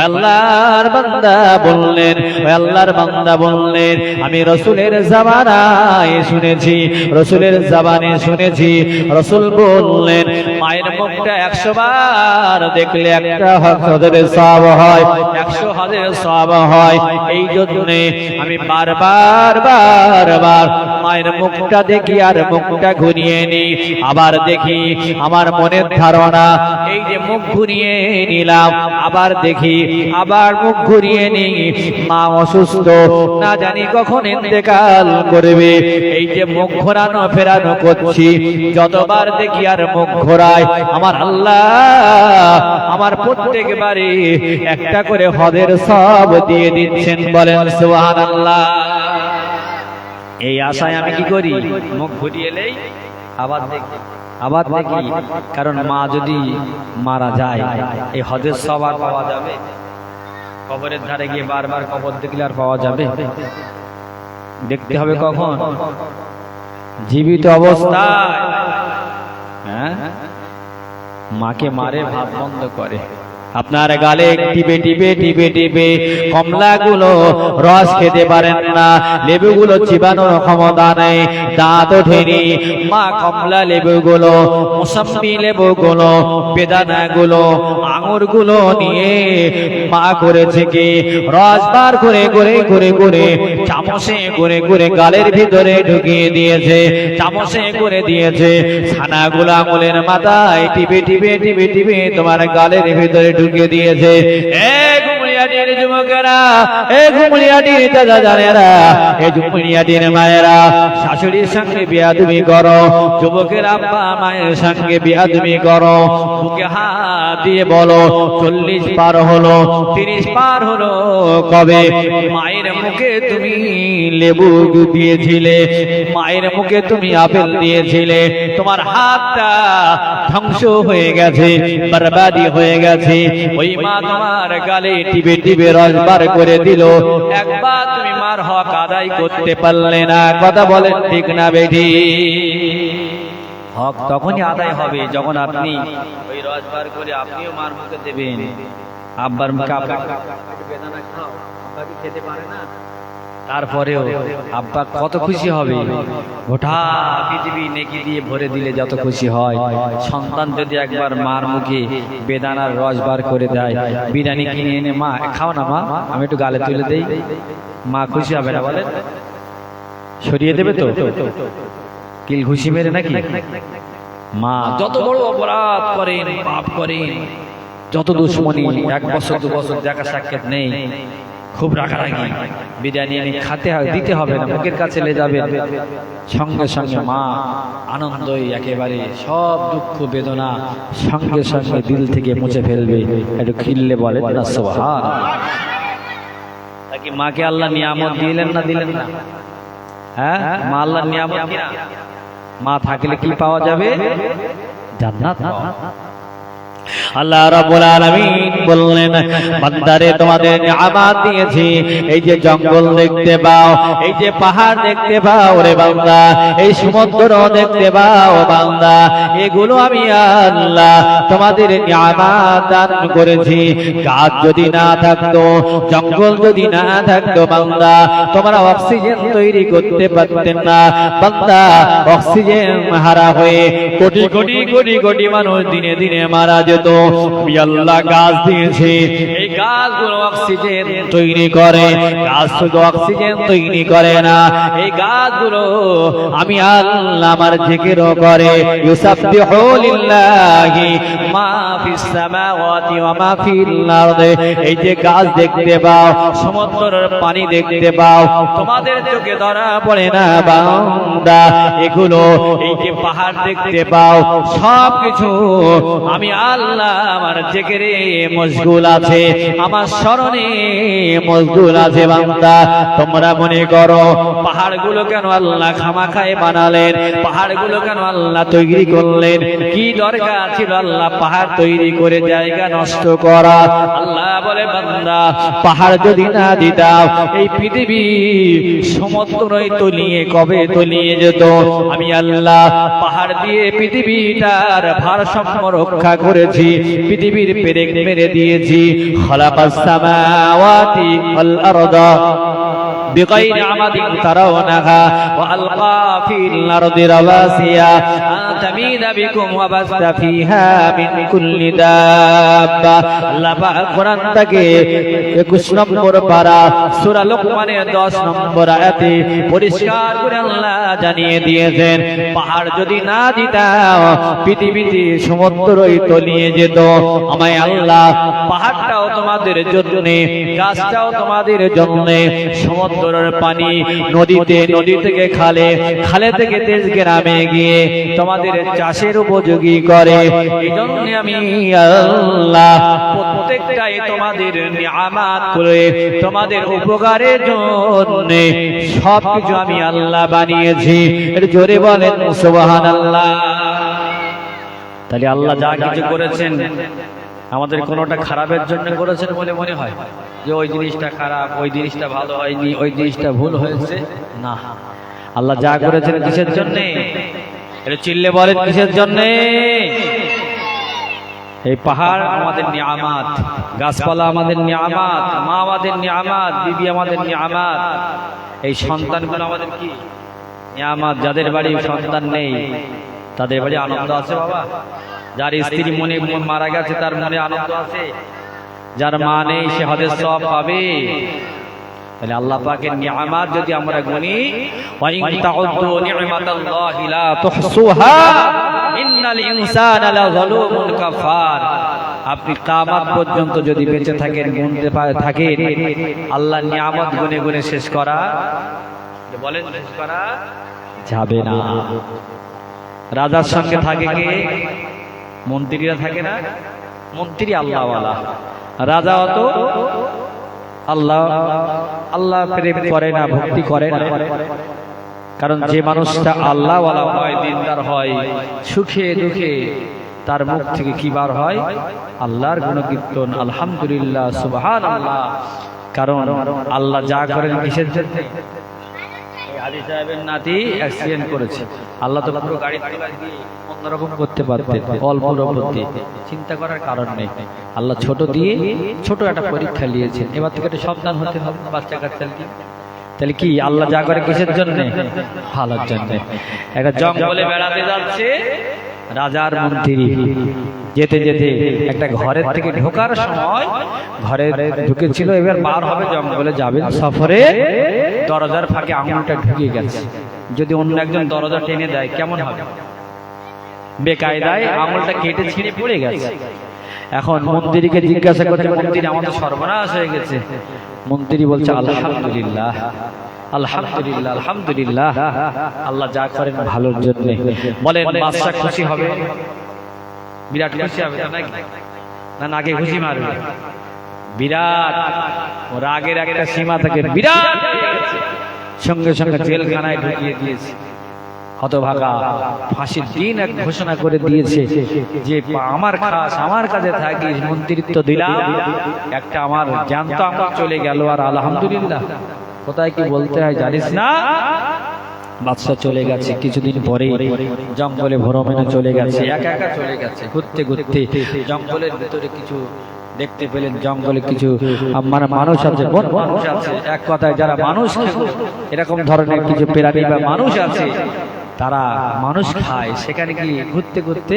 [SPEAKER 2] আল্লাহর বান্দা বললেন, আল্লাহর বান্দা বললেন, আমি রাসূলের জামানায় শুনেছি, রাসূলের জামানে শুনেছি, রাসূল বললেন মায়ের মুখটা 100 বার দেখলে একটা হজের সওয়াব হয়, 100 হজের সওয়াব হয়। এই জন্য আমি বারবার বারবার মায়ের মুখটা দেখি আর মুখটা ঘুরিয়ে নিই, আবার দেখি, আমার মনের ধারণা এই যে মুখ ঘুরিয়ে নিলাম, আবার দেখি, আবার মুখ ঘুরিয়ে নিই, মা অসুস্থ, না জানি কখন ইন্তেকাল করবে। এই যে মুখ ঘোরানো ফেরানো করছি, যতবার দেখি আর মুখ ঘোরায়, আমার আল্লাহ আমার প্রত্যেকবারে একটা করে হজের সওয়াব দিয়ে দিচ্ছেন। বলেন সুবহানাল্লাহ। এই আশায় আমি কি করি? মুখ ঘুরিয়ে এলেই আবার দেখি, আবার দেখি, কারণ মা যদি মারা যায় এই হজের সওয়াব পাওয়া যাবে? কবরের ধারে গিয়ে বারবার কবর দেখলে আর পাওয়া যাবে? দেখতে হবে কখন? জীবিত অবস্থায়। হ্যাঁ, মাকে মারে ভাত বন্ধ করে, আপনার গালে টিপে টিপে টিপে টিপে কমলাগুলো রস খেতে পারেন না, লেবুগুলো চিবানোর ক্ষমতা নেই, দাঁত ওঠেনি, মা কমলা লেবুগুলো, মুসাম্মি লেবুগুলো, বেদানাগুলো, আঙুরগুলো নিয়ে মা করেছে কি রস বার করে করে করে করে চামচে করে করে গালের ভিতরে ঢুকিয়ে দিয়েছে, চামচে করে দিয়েছে, ছানাগুলো আঙুলের মাথায় টিপে টিপে টিপে টিপে তোমার গালের ভিতরে ঢুকিয়ে দিয়েছে। ঘুমলিয়াটির যুবকেরা, ঘুমলিয়াটির দাদা জানেরা, ঘুমলিয়াটির মায়েরা, শাশুড়ির সঙ্গে বিয়াদবি করো, যুবকের আব্বা মায়ের সঙ্গে বিয়াদবি করো, বুকে হাত দিয়ে বলো 40 পার হলো, 30 পার হলো কবে? মায়ের মুখে তুমি লেবু দিয়েছিলে, মায়ের মুখে তুমি আপেল দিয়েছিলে, তোমার হাতটা ধ্বংস হয়ে গেছে, বরবাদি হয়ে গেছে। ওই মা তোমার গালে টিপে টিপে রস বার করে দিল, একবার তুমি মার হক আদায় করতে পারলে না। কথা বলেন ঠিক না বেঠি? হক তখনই আদায় হবে যখন আপনি ওই রস বার করে আপনিও মার মুখে দেবেন। আব্বার মুখে বেদানা খাও, আব্বা কি খেতে পারে না? তারপরেও আব্বা কত খুশি হবে, গোটা পৃথিবী নেকি দিয়ে ভরে দিলে যত খুশি হয়। সন্তান যদি একবার মার মুখে বেদানার রস বার করে দেয়, বিরিয়ানি কিনে এনে মা খাও না মা, আমি একটু গালে তুলে দেই, মা খুশি হবে না? বলেন, সরিয়ে দেবে তো কিল ঘুষি মেরে নাকি? মা যত বড় অপরাধ করেন, পাপ করেন, যত দুশ্মনী, 1 বছর 2 বছর দেখা সাক্ষাৎ নেই, খুব রাগারাগি, বিরিয়ানি এনে খাতে হবে, দিতে হবে না, মুখের কাছে লে যাবে, সঙ্গে সঙ্গে মা আনন্দই একেবারে সব দুঃখ বেদনা সঙ্গে সঙ্গে দিল থেকে মুছে ফেলবে। একটু খিললে বলে না সুবহান। তাকে মাকে আল্লাহ নিয়ামত দিলেন না দিলেন না? হ্যাঁ, মা আল্লাহর নিয়ামত কিনা? মা থাকলে কি পাওয়া যাবে? জান্নাত পাওয়া। আল্লাহ রাব্বুল আলামিন বললেন, বান্দারে তোমাদের নিয়ামত দিয়েছি, এই যে জঙ্গল দেখতে পাও, এই যে পাহাড় দেখতে পাও রে বান্দা, এই সমুদ্র দেখতে পাও বান্দা, এগুলো আমি আল্লাহ তোমাদের নিয়ামত দান করেছি। গাছ যদি না থাকতো, জঙ্গল যদি না থাকতো বান্দা, তোমরা অক্সিজেন তৈরি করতে পারতেন না বান্দা। অক্সিজেন হারা হয়ে কোটি কোটি কোটি কোটি মানুষ দিনে দিনে মারা যেত। আমি আল্লাহ গাছ দিয়েছি, এই গাছগুলো অক্সিজেন তৈরি করে। গাছ শুধু অক্সিজেন তৈরি করে না, এই গাছগুলো আমি আল্লাহ আমার জিকিরও করে। ইউসাব্বিহু লিল্লাহি মা ফিস সামাওয়াতি ওয়া মা ফিল আরদি। এই যে গাছ দেখতে পাও, সমুদ্রের পানি দেখতে পাও, তোমাদের চোখে ধরা পড়ে না বান্দা, এগুলো এই যে পাহাড় দেখতে পাও, সব কিছু আমি আল্লাহ আমার জিকিরে মশগুল আছে, আমার স্মরণে মশগুল আছে বান্দা। তোমরা মনে করো পাহাড়গুলো কেন আল্লাহ খামাখায় বানালেন? পাহাড়গুলো কেন আল্লাহ তৈরি করলেন? কি দরকার ছিল আল্লাহ পাহাড় তৈরি করে জায়গা নষ্ট করা? আল্লাহ বলে, বান্দা পাহাড় যদি না দিতাম, এই পৃথিবী সমুদ্রই তলিয়ে কবে তলিয়ে যেত। আমি আল্লাহ পাহাড় দিয়ে পৃথিবীটার ভারসাম্য রক্ষা করেছি, পৃথিবীর পেরেক মেরে দিয়েছি। খালাকাস সামাওয়াতি ওয়াল আরদা بغير عمد ترونها وألقى في الأرض رواسي أن تميد بكم وبث فيها من كل دابة। আল্লাহ পাক কোরআন থেকে 21 নম্বর পারা সূরা লোকমানের 10 নম্বর আয়াতে পরিষ্কার করে আল্লাহ জানিয়ে দিয়েছেন, পাহাড় যদি না দিতাম পৃথিবীতে সমুদ্রই তলিয়ে যেত। আমায় আল্লাহ পাহাড়টাও তোমাদের জন্য, গাছটাও তোমাদের জন্য, সমুদ্রের পানি নদীতে, নদী থেকে খালে, খালে থেকে তেজ গ্রামে গিয়ে তোমাদের চাষের উপযোগী করে। এই জন্য আমি আল্লাহ প্রত্যেকটাই তোমাদের নিয়ামত করে তোমাদের উপকারের জন্য সবকিছু আমি আল্লাহ বানিয়েছি। এর জোরে বলেন সুবহানাল্লাহ। তাহলে আল্লাহ যা কিছু করেছেন আমাদের কোনোটা খারাপের জন্য করেছেন বলে মনে হয় যে ওই জিনিসটা খারাপ, ওই জিনিসটা ভালো হয়নি, ওই জিনিসটা ভুল হয়েছে? না, আল্লাহ যা করেছেন কিসের জন্যে? এটা চিল্লে বলেন কিসের জন্যে? এই পাহাড় আমাদের নিয়ামত, গাছপালা আমাদের নিয়ামত, মা আমাদের নিয়ামত, বিবি আমাদের নিয়ামত, এই সন্তানগুলো আমাদের কি নিয়ামত। যাদের বাড়ি সন্তান নেই তাদের বাড়ি আনন্দ আছে বাবা? যার স্ত্রী মনে মারা গেছে তার মনে আনন্দ আছে? যার মা নেই সে হজের সওয়াব পাবে? তাহলে আল্লাহ পাকের নিয়ামত যদি আমরা গুনি, ওয়া ইন তাউদ্দু নি'মাতাল্লাহি লা তুহসুহা ইন্নাল ইনসানা লাযালুমুন কাফার। আপনি কিয়ামত পর্যন্ত যদি বেঁচে থাকেন, গুনতে থাকেন, আল্লাহর নিয়ামত গুনে গুনে শেষ করা, বলেন শেষ করা যাবে না। রাজার সঙ্গে থাকে কে? মন্ত্রীরা থাকে না? মন্ত্রী আল্লাহওয়ালা, রাজা অত আল্লাহ আল্লাহ প্রেম করে না, ভক্তি করে না। কারণ যে মানুষটা আল্লাহওয়ালা হয়, দিনদার হয়, সুখে দুঃখে তার মুখ থেকে কি বার হয়? আল্লাহর গুণকীর্তন, আলহামদুলিল্লাহ, সুবহানাল্লাহ। কারণ আল্লাহ যা করেন কিসের জন্য? হাজী সাহেবের নাতি অ্যাক্সিডেন্ট করেছে, আল্লাহ তো পুরো গাড়ি দিয়ে অন্যরকম করতে পারতেন, অল্পর উপর দিয়ে, চিন্তা করার কারণ নেই। আল্লাহ ছোট দিয়ে ছোট একটা পরীক্ষা নিয়েছেন, এবার থেকে একটু সাবধান হতে হবে বাচ্চা কাচ্চাকে। তাহলে কি আল্লাহ যা করে কিসের জন্য? ভালোর জন্য। একটা জঙ্গলে বেড়াতে যাচ্ছে রাজার মন্ত্রী, যেতে যেতে একটা ঘরের থেকে ঢোকার সময় ঘরে ঢুকেছিল, এবার বার হবে জঙ্গলে যাবেন সফরে, দরজার ফাঁকে আঙুলটা ঢুকিয়ে গেছে। যদি অন্য একজন দরজা টেনে দেয় কেমন হবে? বেকায়দায় আঙুলটা কেটে ছিঁড়ে পড়ে গেছে। এখন মন্ত্রীকে জিজ্ঞাসা করছে, মন্ত্রী আমাদের সর্বনাশ হয়ে গেছে। মন্ত্রী বলছে আলহামদুলিল্লাহ আলহামদুলিল্লাহ আলহামদুলিল্লাহ, আল্লাহ যা করেন ভালোর জন্য। বলেন বাদশা খুশি হবে? বিরাট খুশি হবে নাকি? না নাকে খুশি মারবে? বিরাট, রাগের একটা সীমা থাকে, বিরাট সঙ্গে সঙ্গে জেলখানায় ঢুকিয়ে দিয়েছে। হতভাগা ফাঁসির দিন এক ঘোষণা করে দিয়েছে যে আমার খাস আমার কাছে থাকিস, মন্ত্রিত্ব দিলাম, একটা আমার জ্যান্ত আমার চলে গেল, আর আলহামদুলিল্লাহ কোথায় কি বলতে হয় জানিস না। বাদশা চলে গেছে, কিছুদিন পরে জঙ্গলে ভ্রমণে চলে গেছে, একা একা চলে গেছে। ঘুরতে ঘুরতে জঙ্গলের ভিতরে কিছু দেখতে পেলেন, জঙ্গলে কিছু মানে মানুষ আছে, বন মানুষ আছে, এক কথায় যারা মানুষ এরকম ধরনের কিছু প্রাণী বা মানুষ আছে, তারা মানুষ খায়। সেখানে কি ঘুরতে ঘুরতে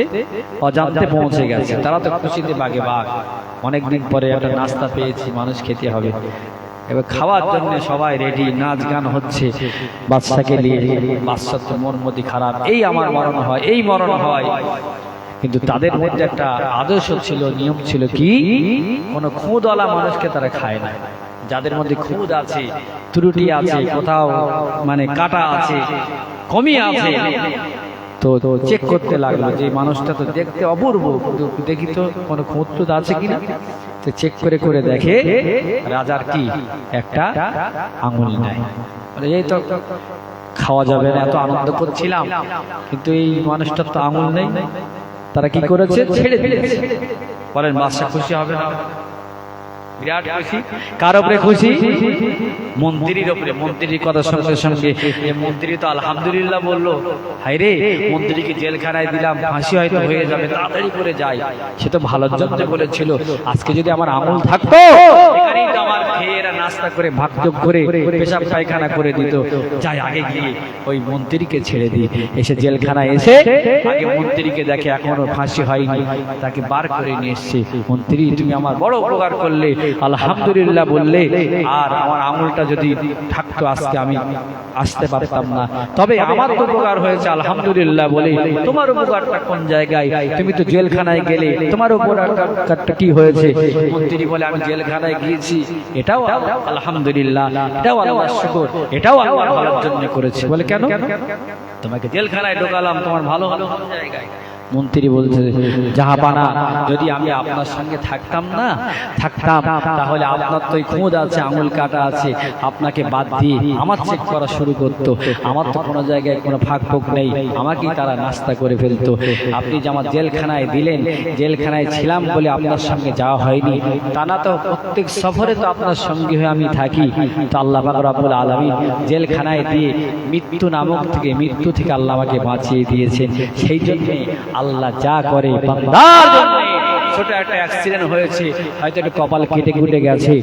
[SPEAKER 2] অজান্তে পৌঁছে গেছে। তারা তো খুশিতে বাগে বাঘ, অনেকদিন পরে একটা নাস্তা পেয়েছি, মানুষ খেতে হবে। এবার খাওয়ার জন্য সবাই রেডি, নাচ গান হচ্ছে বাদশাকে নিয়ে। বাদশার তো মন মতি খারাপ, এই আমার মরণ হয়, এই মরণ হয়। কিন্তু তাদের মধ্যে একটা আদর্শ ছিল, নিয়ম ছিল, কি কোনো খুদওয়ালা মানুষকে তারা খায় না। যাদের মধ্যে খুদ আছে, ত্রুটি আছে, কোথাও মানে কাটা আছে, কমি আছে, তো চেক করতে লাগলো যে মানুষটা তো দেখতে অপূর্ব, দেখি তো কোনো খুঁত টুত আছে কিনা। তো চেক করে করে দেখে রাজার কি একটা আঙুল নেয়। এই তো খাওয়া যাবে না, এত আনন্দ করছিলাম, কিন্তু এই মানুষটার তো আঙুল নেই। তারা কি করেছে? ছেড়ে দিয়েছে। বলেন বাদশা খুশি হবে না? বিরাট খুশি। কার উপরে খুশি? মন্ত্রীর উপরে। মন্ত্রীর কথা সঙ্গে সঙ্গে মন্ত্রী তো আলহামদুলিল্লাহ বললো। হাই রে, মন্ত্রীকে জেলখানায় দিলাম, ফাঁসি হয়তো হয়ে যাবে, তাড়াতাড়ি করে যাই। সে তো ভালোর জন্য বলেছিল, আজকে যদি আমার আঙুল থাকতো এখানেই তো আমার খেয়ে নাস্তা করে ভাগযোগ করে পেশাব পায়খানা করে দিত। যাই আগে গিয়ে ওই মন্ত্রীকে ছেড়ে দিই। এসে জেলখানায় এসে আগে মন্ত্রীকে দেখে এখনো ফাঁসি হয়নি, তাকে বার করে নিয়ে এসছে। মন্ত্রী, তুমি আমার বড় উপকার করলে, আলহামদুলিল্লাহ বললে, আর আমার আঙুলটা যদি থাকতো আজকে আমি আসতে পারতাম না। তবে আমার তো উপকার হয়েছে আলহামদুলিল্লাহ বলে, তোমার উপকারটা কোন জায়গায়? তুমি তো জেলখানায় গেলে, তোমার উপকারটা কি হয়েছে? মন্ত্রী বলে, আমি জেলখানায় গিয়েছি, এটাও আলহামদুলিল্লাহ, এটাও আল্লাহর শুকর, এটাও আল্লাহ ভালোর জন্য করেছি। বলে কেন? তোমাকে জেলখানায় ঢোকালাম তোমার ভালো ভালো জায়গায়। মন্ত্রী বলছে, জাহাপানা, যদি আমি আপনার সঙ্গে থাকতাম, তাহলে আপনার তো খুঁত আছে, আঙুল কাটা আছে, আপনাকে বাদ দিয়ে আমার চেক করা শুরু করতো। আমার তো কোনো জায়গায় কোনো ফাঁক ফোক নেই, আমাকেই তারা নাস্তা করে ফেলতো। আপনি যে আমার জেলখানায় দিলেন, জেলখানায় ছিলাম বলে আপনার সঙ্গে যাওয়া হয়নি, তা না তো প্রত্যেক সফরে তো আপনার সঙ্গে হয়ে আমি থাকি। তো আল্লাহ পাক রব্বুল আলামিন জেলখানায় দিয়ে মৃত্যু থেকে আল্লাহ আমাকে বাঁচিয়ে দিয়েছেন। সেই জন্যে আল্লাহ যা করে বান্দার জন্য, ছোট একটা অ্যাক্সিডেন্ট হয়েছে, হয়তো একটু কপাল কেটে কুটে গেছে,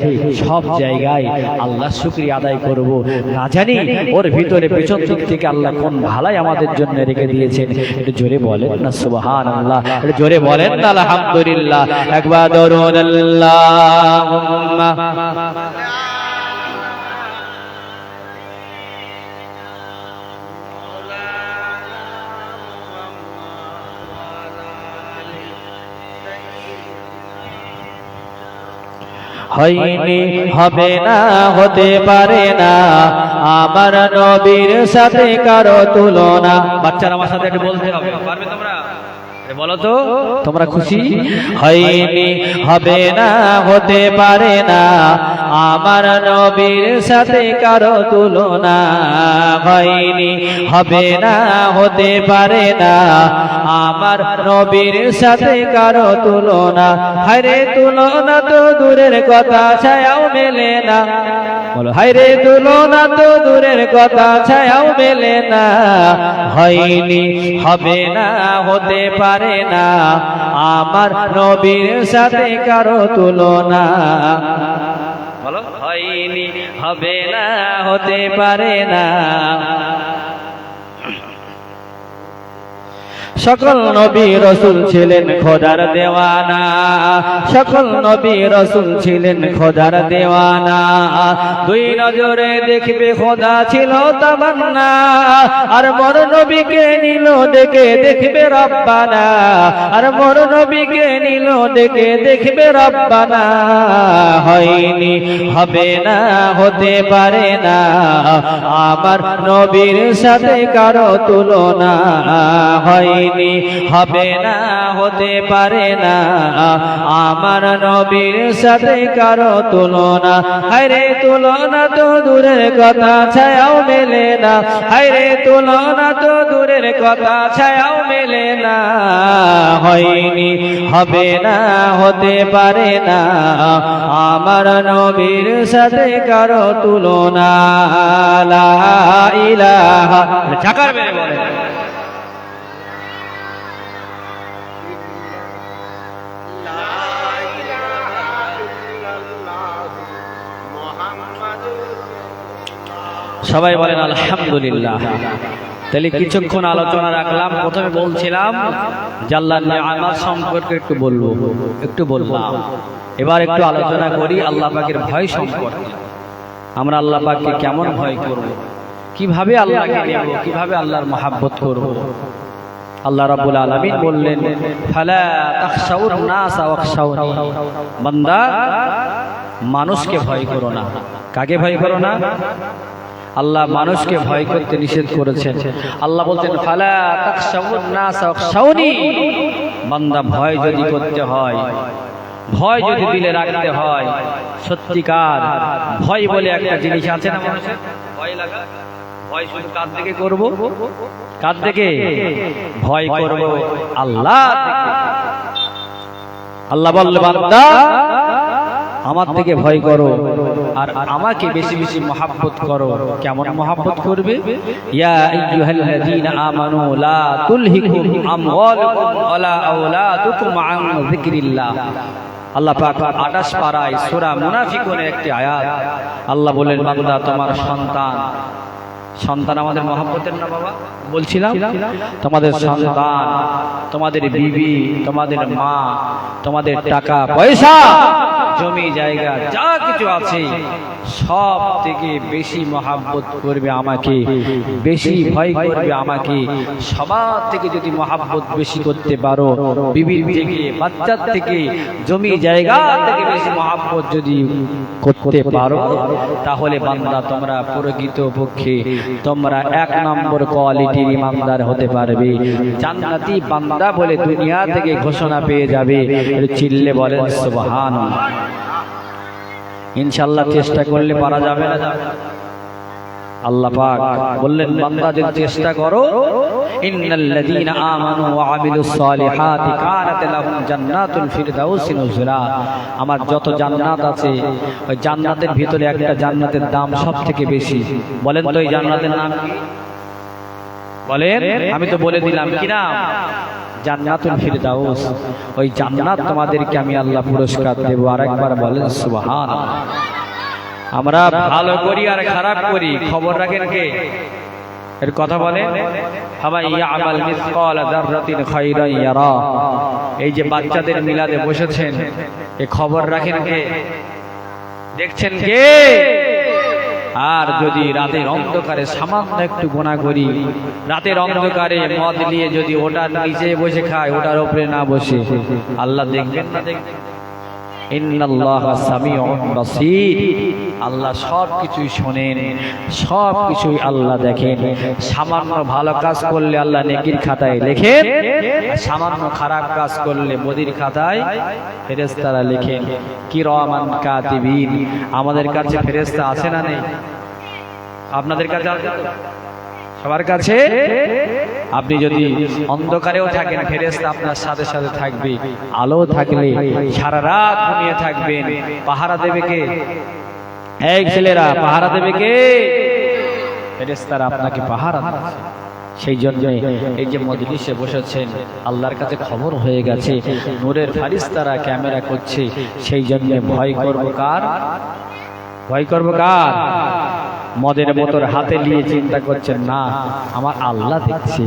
[SPEAKER 2] সব জায়গায় আল্লাহ শুকরিয়া আদায় করব। না জানি ওর ভিতরে পেছন দিক থেকে আল্লাহ কোন ভালাই আমাদের জন্য রেখে দিয়েছেন। একটু জোরে বলেন না সুবহানাল্লাহ, একটু জোরে বলেন না আলহামদুলিল্লাহ। একবার দরুদ আল্লাহুম্মা হয়নি, হবে না, হতে পারে না, আমার নবীর সাথে কারো তুলনা। বাচ্চারা আমার সাথে একটু বলতে হবে, পারবে তোমরা? বলো তো, তোমরা খুশি? হয়নি, হবে না, হতে পারে না, আমার নবীর সাথে কারো তুলনা। হয়নি, হবে না, হতে পারে না, আমার নবীর সাথে কারো তুলনা। হায়রে তুলনা তো দূরের কথা, ছায়াও মেলে না। বলো, হায়রে তুলনা তো দূরের কথা, ছায়াও মেলে না। হয়নি, হবে না, হতে পারে না, আমার নবীর সাথে কারো তুলনা। বলো, হয়নি, হবে না, হতে পারে না। সকল নবী রাসূল ছিলেন খোদার দেওয়ানা, সকল নবী রাসূল ছিলেন খোদার দেওয়ানা। দুই নজরে দেখবে খোদা ছিল তামান্না, আর মোর নবীকে নিল দেখে দেখবে রব্বানা, আর মোর নবীকে নিল দেখে দেখবে রব্বানা। হয়নি, হবে না, হতে পারে না আমার নবীর সাথে কারো তুলনা। হয়নি, হবে না, হতে পারে না আমার নবীর সাথে কারো তুলনা। হায়রে তুলনা তো দূরের কথা, ছায়াও মেলে না। হায়রে তুলনা তো দূরের কথা, ছায়াও মেলে না। হয়নি, হবে না, হতে পারে না আমার নবীর সাথে কারো তুলনা। লা ইলাহা, চাকার বেড়ে বলে সবাই বলেন আলহামদুলিল্লাহ। তাহলে কিছুক্ষণ আলোচনা রাখলাম। প্রথমে বলছিলাম আল্লাহর নিয়ামত সম্পর্কে একটু বললাম। এবার একটু আলোচনা করি আল্লাহ পাকের ভয় সম্পর্কে। আমরা আল্লাহ পাককে কেমন ভয় করব, কিভাবে আল্লাহকে নেব, কিভাবে আল্লাহর মহাব্বত করব। আল্লাহ রাব্বুল আলামিন বললেন, ফালা তাখশাউন নাস ওয়াখশাউনি, বান্দা মানুষকে ভয় করো না। কাকে ভয় করো না? আল্লাহ মানুষকে ভয় করতে নিষেধ করেছেন। আল্লাহ বলছেন, ফালা তাখশাউন নাস ওয়াখশাউনি, বান্দা ভয় যদি করতে হয়, ভয় যদি দিলে রাখতে হয়, সত্যিকার ভয় বলে একটা জিনিস আছে না মানুষের, ভয় লাগা। ভয় শুধু কার দিকে করব? কার দিকে ভয় করব? আল্লাহ থেকে। আল্লাহ বললেন, বান্দা আমার থেকে ভয় করো আর আমাকে বেশি বেশি মহাব্বত করো। কেমন মহাব্বত করবে? ইয়া আইয়ুহাল্লাযীনা আমানু লা তুলহিকুম আমওয়ালুকুম ওয়ালা আওলাদুকুম আন যিকরিল্লাহ। আল্লাহ পাক 28 পারায় সূরা মুনাফিকুনের একটি আয়াত। আল্লাহ বলেন, বান্দা তোমার সন্তান আমাদের মহব্বতের না বাবা, বলছিলাম তোমাদের সন্তান, তোমাদের বিবি, তোমাদের মা, তোমাদের টাকা পয়সা, জমি জায়গা যা কিছু আছে সব থেকে বেশি মহাব্বত করবে আমাকে, বেশি ভয় করবে আমাকে। সবার থেকে যদি মহাব্বত বেশি করতে পারো, বিবির থেকে, বাচ্চার থেকে, জমি জায়গা থেকে বেশি মহাব্বত যদি করতে পারো, তাহলে বান্দা তোমরা প্রকৃত পক্ষে তোমরা 1 নম্বর কোয়ালিটির ইমানদার হতে পারবে। জান্নাতি বান্দা বলে দুনিয়া থেকে ঘোষণা পেয়ে যাবে। চিল্লে বলেন সুবহানাল্লাহ। ইনশাআল্লাহ চেষ্টা করলে পারা যাবে না? আল্লাহ পাক বললেন, বান্দা যদি চেষ্টা করো, ইন্নাল্লাযীনা আমানু ওয়া আমিলুস সালিহাতি কানাত লাহুম জান্নাতুল ফিরদাউসি নুজুলা। আমার যত জান্নাত আছে, ওই জান্নাতের ভিতরে একটা জান্নাতের দাম সবথেকে বেশি। বলেন তো এই জান্নাতের নাম কি? বলেন, আমি তো বলে দিলাম কি নাম? জান্নাতুল ফিরদাউস। ওই জান্নাত তোমাদেরকে আমি আল্লাহ পুরস্কার দেব। আরেকবার বলেন সুবহানাল্লাহ। আমরা ভালো করি আর খারাপ করি, খবর রাখেন কে? এর কথা বলে, হাবা ইয়ামাল মিসকাল যাররাতিন খায়রান ইয়ারা। এই যে বাচ্চাদের মিলাদে বসেছেন, এ খবর রাখেন কে? দেখছেন কে? আর যদি রাতের অন্ধকারে সামান্য একটু গুনাহ করি, রাতের অন্ধকারে মদ নিয়ে যদি ওটার নিচে বসে খায়, ওটার উপরে না বসে, আল্লাহ দেখবেন না? দেখবেন। ইন্নাল্লাহা সামিউন বাসীর। আল্লাহ সব কিছুই শোনেন, সব কিছুই আল্লাহ দেখেন। সামান্য ভালো কাজ করলে আল্লাহ নেকির খাতায় লেখেন, সামান্য খারাপ কাজ করলে বদির খাতায় ফেরেশতারা লেখেন। কিরামান কাতিবিন। আমাদের কাছে ফেরেশতা আছে না নেই? আপনাদের কাছে আছে? সবার কাছে। আপনি যদি অন্ধকারেও থাকেন, ফেরেশতা আপনার সাথে সাথে থাকবে। আলো থাকলে সারা রাত ঘুমিয়ে থাকবেন, পাহারা দেবে কে? এই ছেলেরা, পাহারা দেবে কে? ফেরেশতারা আপনাকে পাহারা দেবে। সেই জন্য এই যে মজলিসে বসেছেন, আল্লাহর কাছে খবর হয়ে গেছে, নূরের ফারিস্তারা ক্যামেরা করছে। সেই জন্য ভয় করব কার? ভয় করব কার? মদের বোতল হাতে নিয়ে চিন্তা করছেন না, আমার আল্লাহ দেখছে।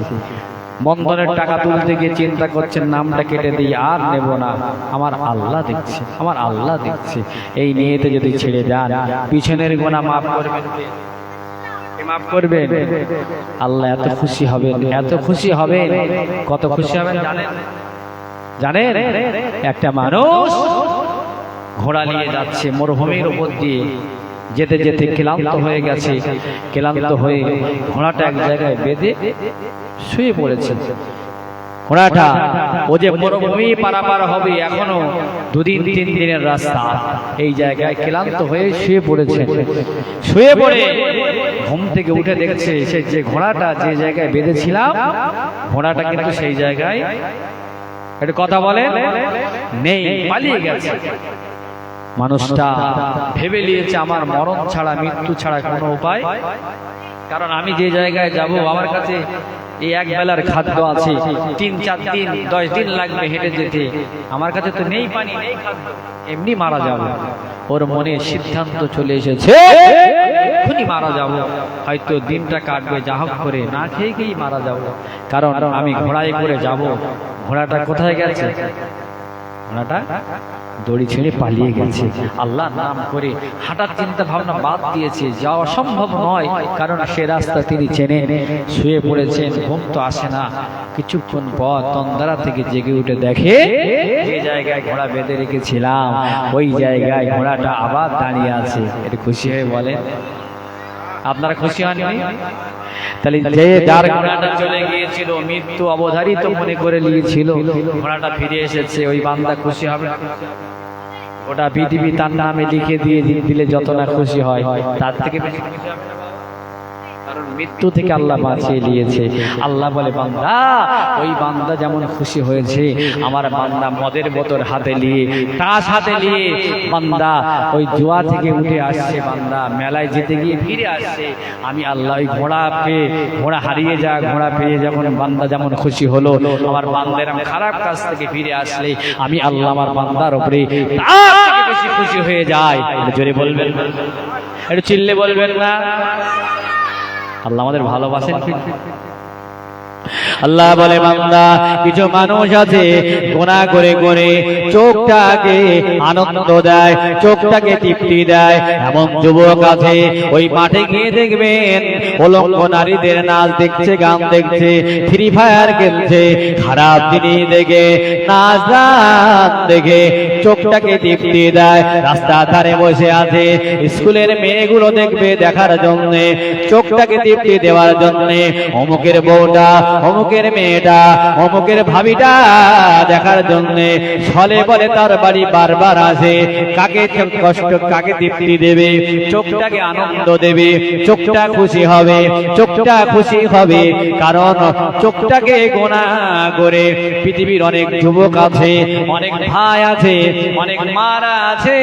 [SPEAKER 2] বন্ধনের টাকা তুলতে গিয়ে চিন্তা করছেন নামটা কেটে দিই, আর নেব না, আমার আল্লাহ দেখছে, আমার আল্লাহ দেখছে। এই নিয়েতে যদি ছেড়ে যান, পিছনের গোনা মাফ করবেন কে? মাফ করবেন আল্লাহ। এত খুশি হবেন, এত খুশি হবেন। কত খুশি হবেন জানেন? জানেন, একটা মানুষ ঘোড়া নিয়ে যাচ্ছে মরুভূমির উপর দিয়ে, যেতে যেতে ক্লান্ত হয়ে গেছে। ক্লান্ত হয়ে ঘোড়াটা এক জায়গায় বেঁধে শুয়ে পড়েছে। ঘোড়াটা ও যে মরুভূমি পারাপার হবে, এখনো 2-3 দিনের রাস্তা, এই জায়গায় ক্লান্ত হয়ে শুয়ে পড়েছে। শুয়ে পড়ে ঘুম থেকে উঠে দেখছে সে যে ঘোড়াটা যে জায়গায় বেঁধেছিলাম, ঘোড়াটা কিন্তু সেই জায়গায়, একটু কথা বলে, নেই, পালিয়ে গেছে। মানুষটা ভেবে নিয়েছে আমার মরণ ছাড়া, মৃত্যু ছাড়া কোনো উপায়, কারণ আমি যে জায়গায় যাব আমার কাছে এই এক বেলার খাদ্য আছে, 3-4 দিন 10 দিন লাগবে হেঁটে যেতে, আমার কাছে তো নেই পানি, নেই খাদ্য, এমনি মারা যাব। ওর মনে সিদ্ধান্ত চলে এসেছে এখনই মারা যাব, হয়তো দিনটা কাটবে যা হোক করে, না খেয়ে খেয়েই মারা যাব, কারণ আমি ঘোড়ায় করে যাব। ঘোড়াটা কোথায় গেছে? ঘোড়াটা দড়ি ছেড়ে পালিয়ে গেছে। আল্লাহ নাম করে হাঁটার চিন্তা ভাবনা বাদ দিয়েছে, যাওয়া সম্ভব নয়, কারণ সে রাস্তা তিনি চেনেন। শুয়ে পড়েছেন, ঘুম তো আসে না। কিছুক্ষণ পর তন্দ্রা থেকে জেগে উঠে দেখে যে জায়গায় ঘোড়া বেঁধে রেখেছিলাম ওই জায়গায় ঘোড়াটা আবার দাঁড়িয়ে আছে। এটা খুশি হয়ে বলে, আপনারা খুশি হননি? তাহলে যে যার ঘোড়াটা চলে গিয়েছিল, মৃত্যু অবধারিত মনে করে নিয়েছিল, ঘোড়াটা ফিরে এসেছে, ওই বান্দা খুশি হবে? ওটা পৃথিবী তার নামে লিখে দিয়ে দিলে যত না খুশি হয়, তার থেকে বেশি খুশি হবে না, কারণ মৃত্যু থেকে আল্লাহ বাঁচিয়ে দিয়েছে। আল্লাহ বলে বান্দা, ওই বান্দা যেমন খুশি হয়েছে, আমার বান্দা মদের বোতল হাতে নিয়ে, তাস হাতে নিয়ে বান্দা ওই জুয়া থেকে উঠে আসছে, বান্দা মেলায় যেতে গিয়ে ফিরে আসছে, আমি আল্লাহ ওই ঘোড়া পেয়ে, ঘোড়া হারিয়ে যা ঘোড়া পেয়ে যখন বান্দা যেমন খুশি হলো, আমার বান্দার খারাপ কাজ থেকে ফিরে আসলে আমি আল্লাহ আমার বান্দার উপরে তার থেকে বেশি খুশি হয়ে যায়। এটা জোরে বলবেন, একটু চিল্লে বলবেন না? আল্লাহ আমাদের ভালোবাসেন। আল্লাহ বলে বান্দা, কিছু মানুষ আছে গুনাহ করে করে চোখটাকে আনন্দ দেয়, চোখটাকে তৃপ্তি দেয়। এমন যুবক আছে, ওই মাঠে গিয়ে দেখবেন উলঙ্গ নারীদের নাচ দেখছে, গান দেখছে, ফ্রি ফায়ার খেলছে, খারাপ জিনিস দেখে, নাচ গান দেখে চোখটাকে তৃপ্তি দেয়। রাস্তার ধারে বসে আছে, স্কুলের মেয়েগুলো দেখবে দেখার জন্য, চোখটাকে তৃপ্তি দেওয়ার জন্য, অমুকের বউটা, অমুকের মেয়েটা, অমুকের ভাবিটা দেখার জন্য ছলে বলে তার বাড়ি বারবার আসে। কাকে কষ্ট, কাকে তৃপ্তি দেবে? চোখটাকে আনন্দ দেবে, চোখটা খুশি হবে, চোখটা খুশি হবে, কারণ চোখটাকে গোনা করে পৃথিবীর অনেক যুবক আছে, অনেক ভাই আছে, অনেক মারা আছে,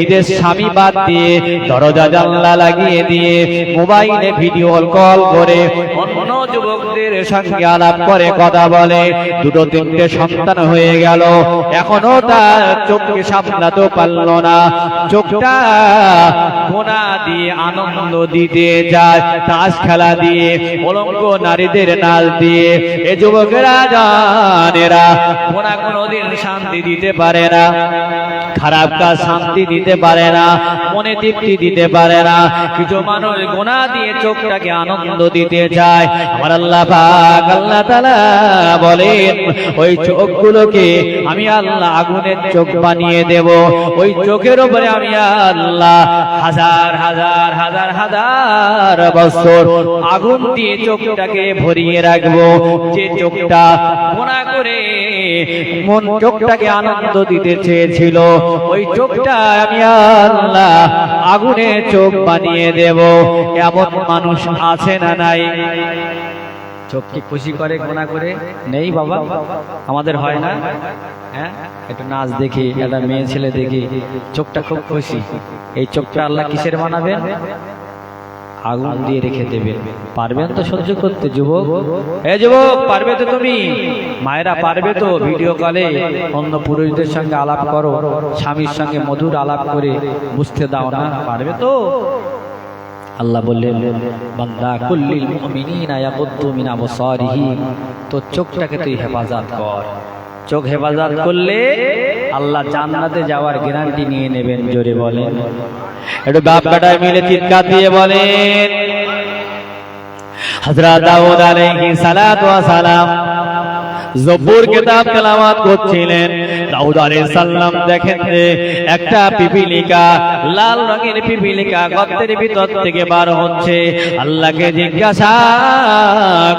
[SPEAKER 2] ঈদের স্বামী বাদ দিয়ে দরজা জানলা লাগিয়ে দিয়ে মোবাইলে ভিডিও কল করে অন্য যুবকদের সঙ্গে আলাপ করে কথা বলে, 2-3টে সন্তান হয়ে গেল, এখনো তার চোখকে সামলাতে পারল না। চোখটা গোনা দিয়ে আনন্দ দিতে যায়, তাস খেলা দিয়ে, উলঙ্গ নারীদের নাচ দিয়ে। এ যুবকেরা জানেরা গোনা কোনোদিন শান্তি দিতে পারে না, খারাপ কাজ শান্তি দিতে পারে না, মনে তৃপ্তি দিতে পারে না। কিছু মানুষ গোনা দিয়ে চোখটাকে আনন্দ দিতে চায়। আমার আল্লাহ পাক, আল্লাহ তাআলা বলেন, ওই চোখগুলোকে আমি আল্লাহ আগুনের চোখ বানিয়ে দেব। ওই চোখের উপরে আমি আল্লাহ হাজার হাজার হাজার হাজার বছর আগুন দিয়ে চোখটাকে ভরিয়ে রাখবো। যে চোখটা গোনা করে মন চোখটাকে আনন্দ দিতে চেয়েছিল, ওই চোখটা আমি আল্লাহ আগুনের চোখ বানিয়ে দেব। এমন মানুষ আছে না নাই? চোখকে খুশি করে গোনা করে? নেই বাবা, আমাদের হয় না? হ্যাঁ, একটু নাচ দেখি, একটা মেয়ে ছেলে দেখি, চোখটা খুব খুশি। এই চোখটা আল্লাহ কিসের বানাবেন? আগুন দিয়ে রেখে দেবেন। পারবেন তো সহ্য করতে যুবক? এ যুবক, পারবে তো তুমি? মায়েরা পারবে তো ভিডিও কলে অন্য পুরুষদের সঙ্গে আলাপ করো, স্বামীর সঙ্গে মধুর আলাপ করে বুঝতে দাও না? পারবে তো? আল্লাহ বললেন, বান্দা কুল্লিল মুমিনিনা ইয়াগুদ্দু মিন আবসারিহিম, তো চোখটাকে তুই হেফাজত কর। চোখ হেফাজত করলে আল্লাহ জান্নাতে যাওয়ার গ্যারান্টি নিয়ে নেবেন। জোরে বলেন, একটু বাপ বেটায় মিলে চিৎকার দিয়ে বলেন। হযরত দাউদ আলাইহিস সালাতু ওয়াস সালাম জবুর কিতাব তেলাওয়াত করছিলেন। দাউদ আলাইহিস সালাম দেখেন যে একটা পিপিলিকা, লাল রঙের পিপিলিকা গর্তের ভিতর থেকে বার হচ্ছে। আল্লাহকে জিজ্ঞাসা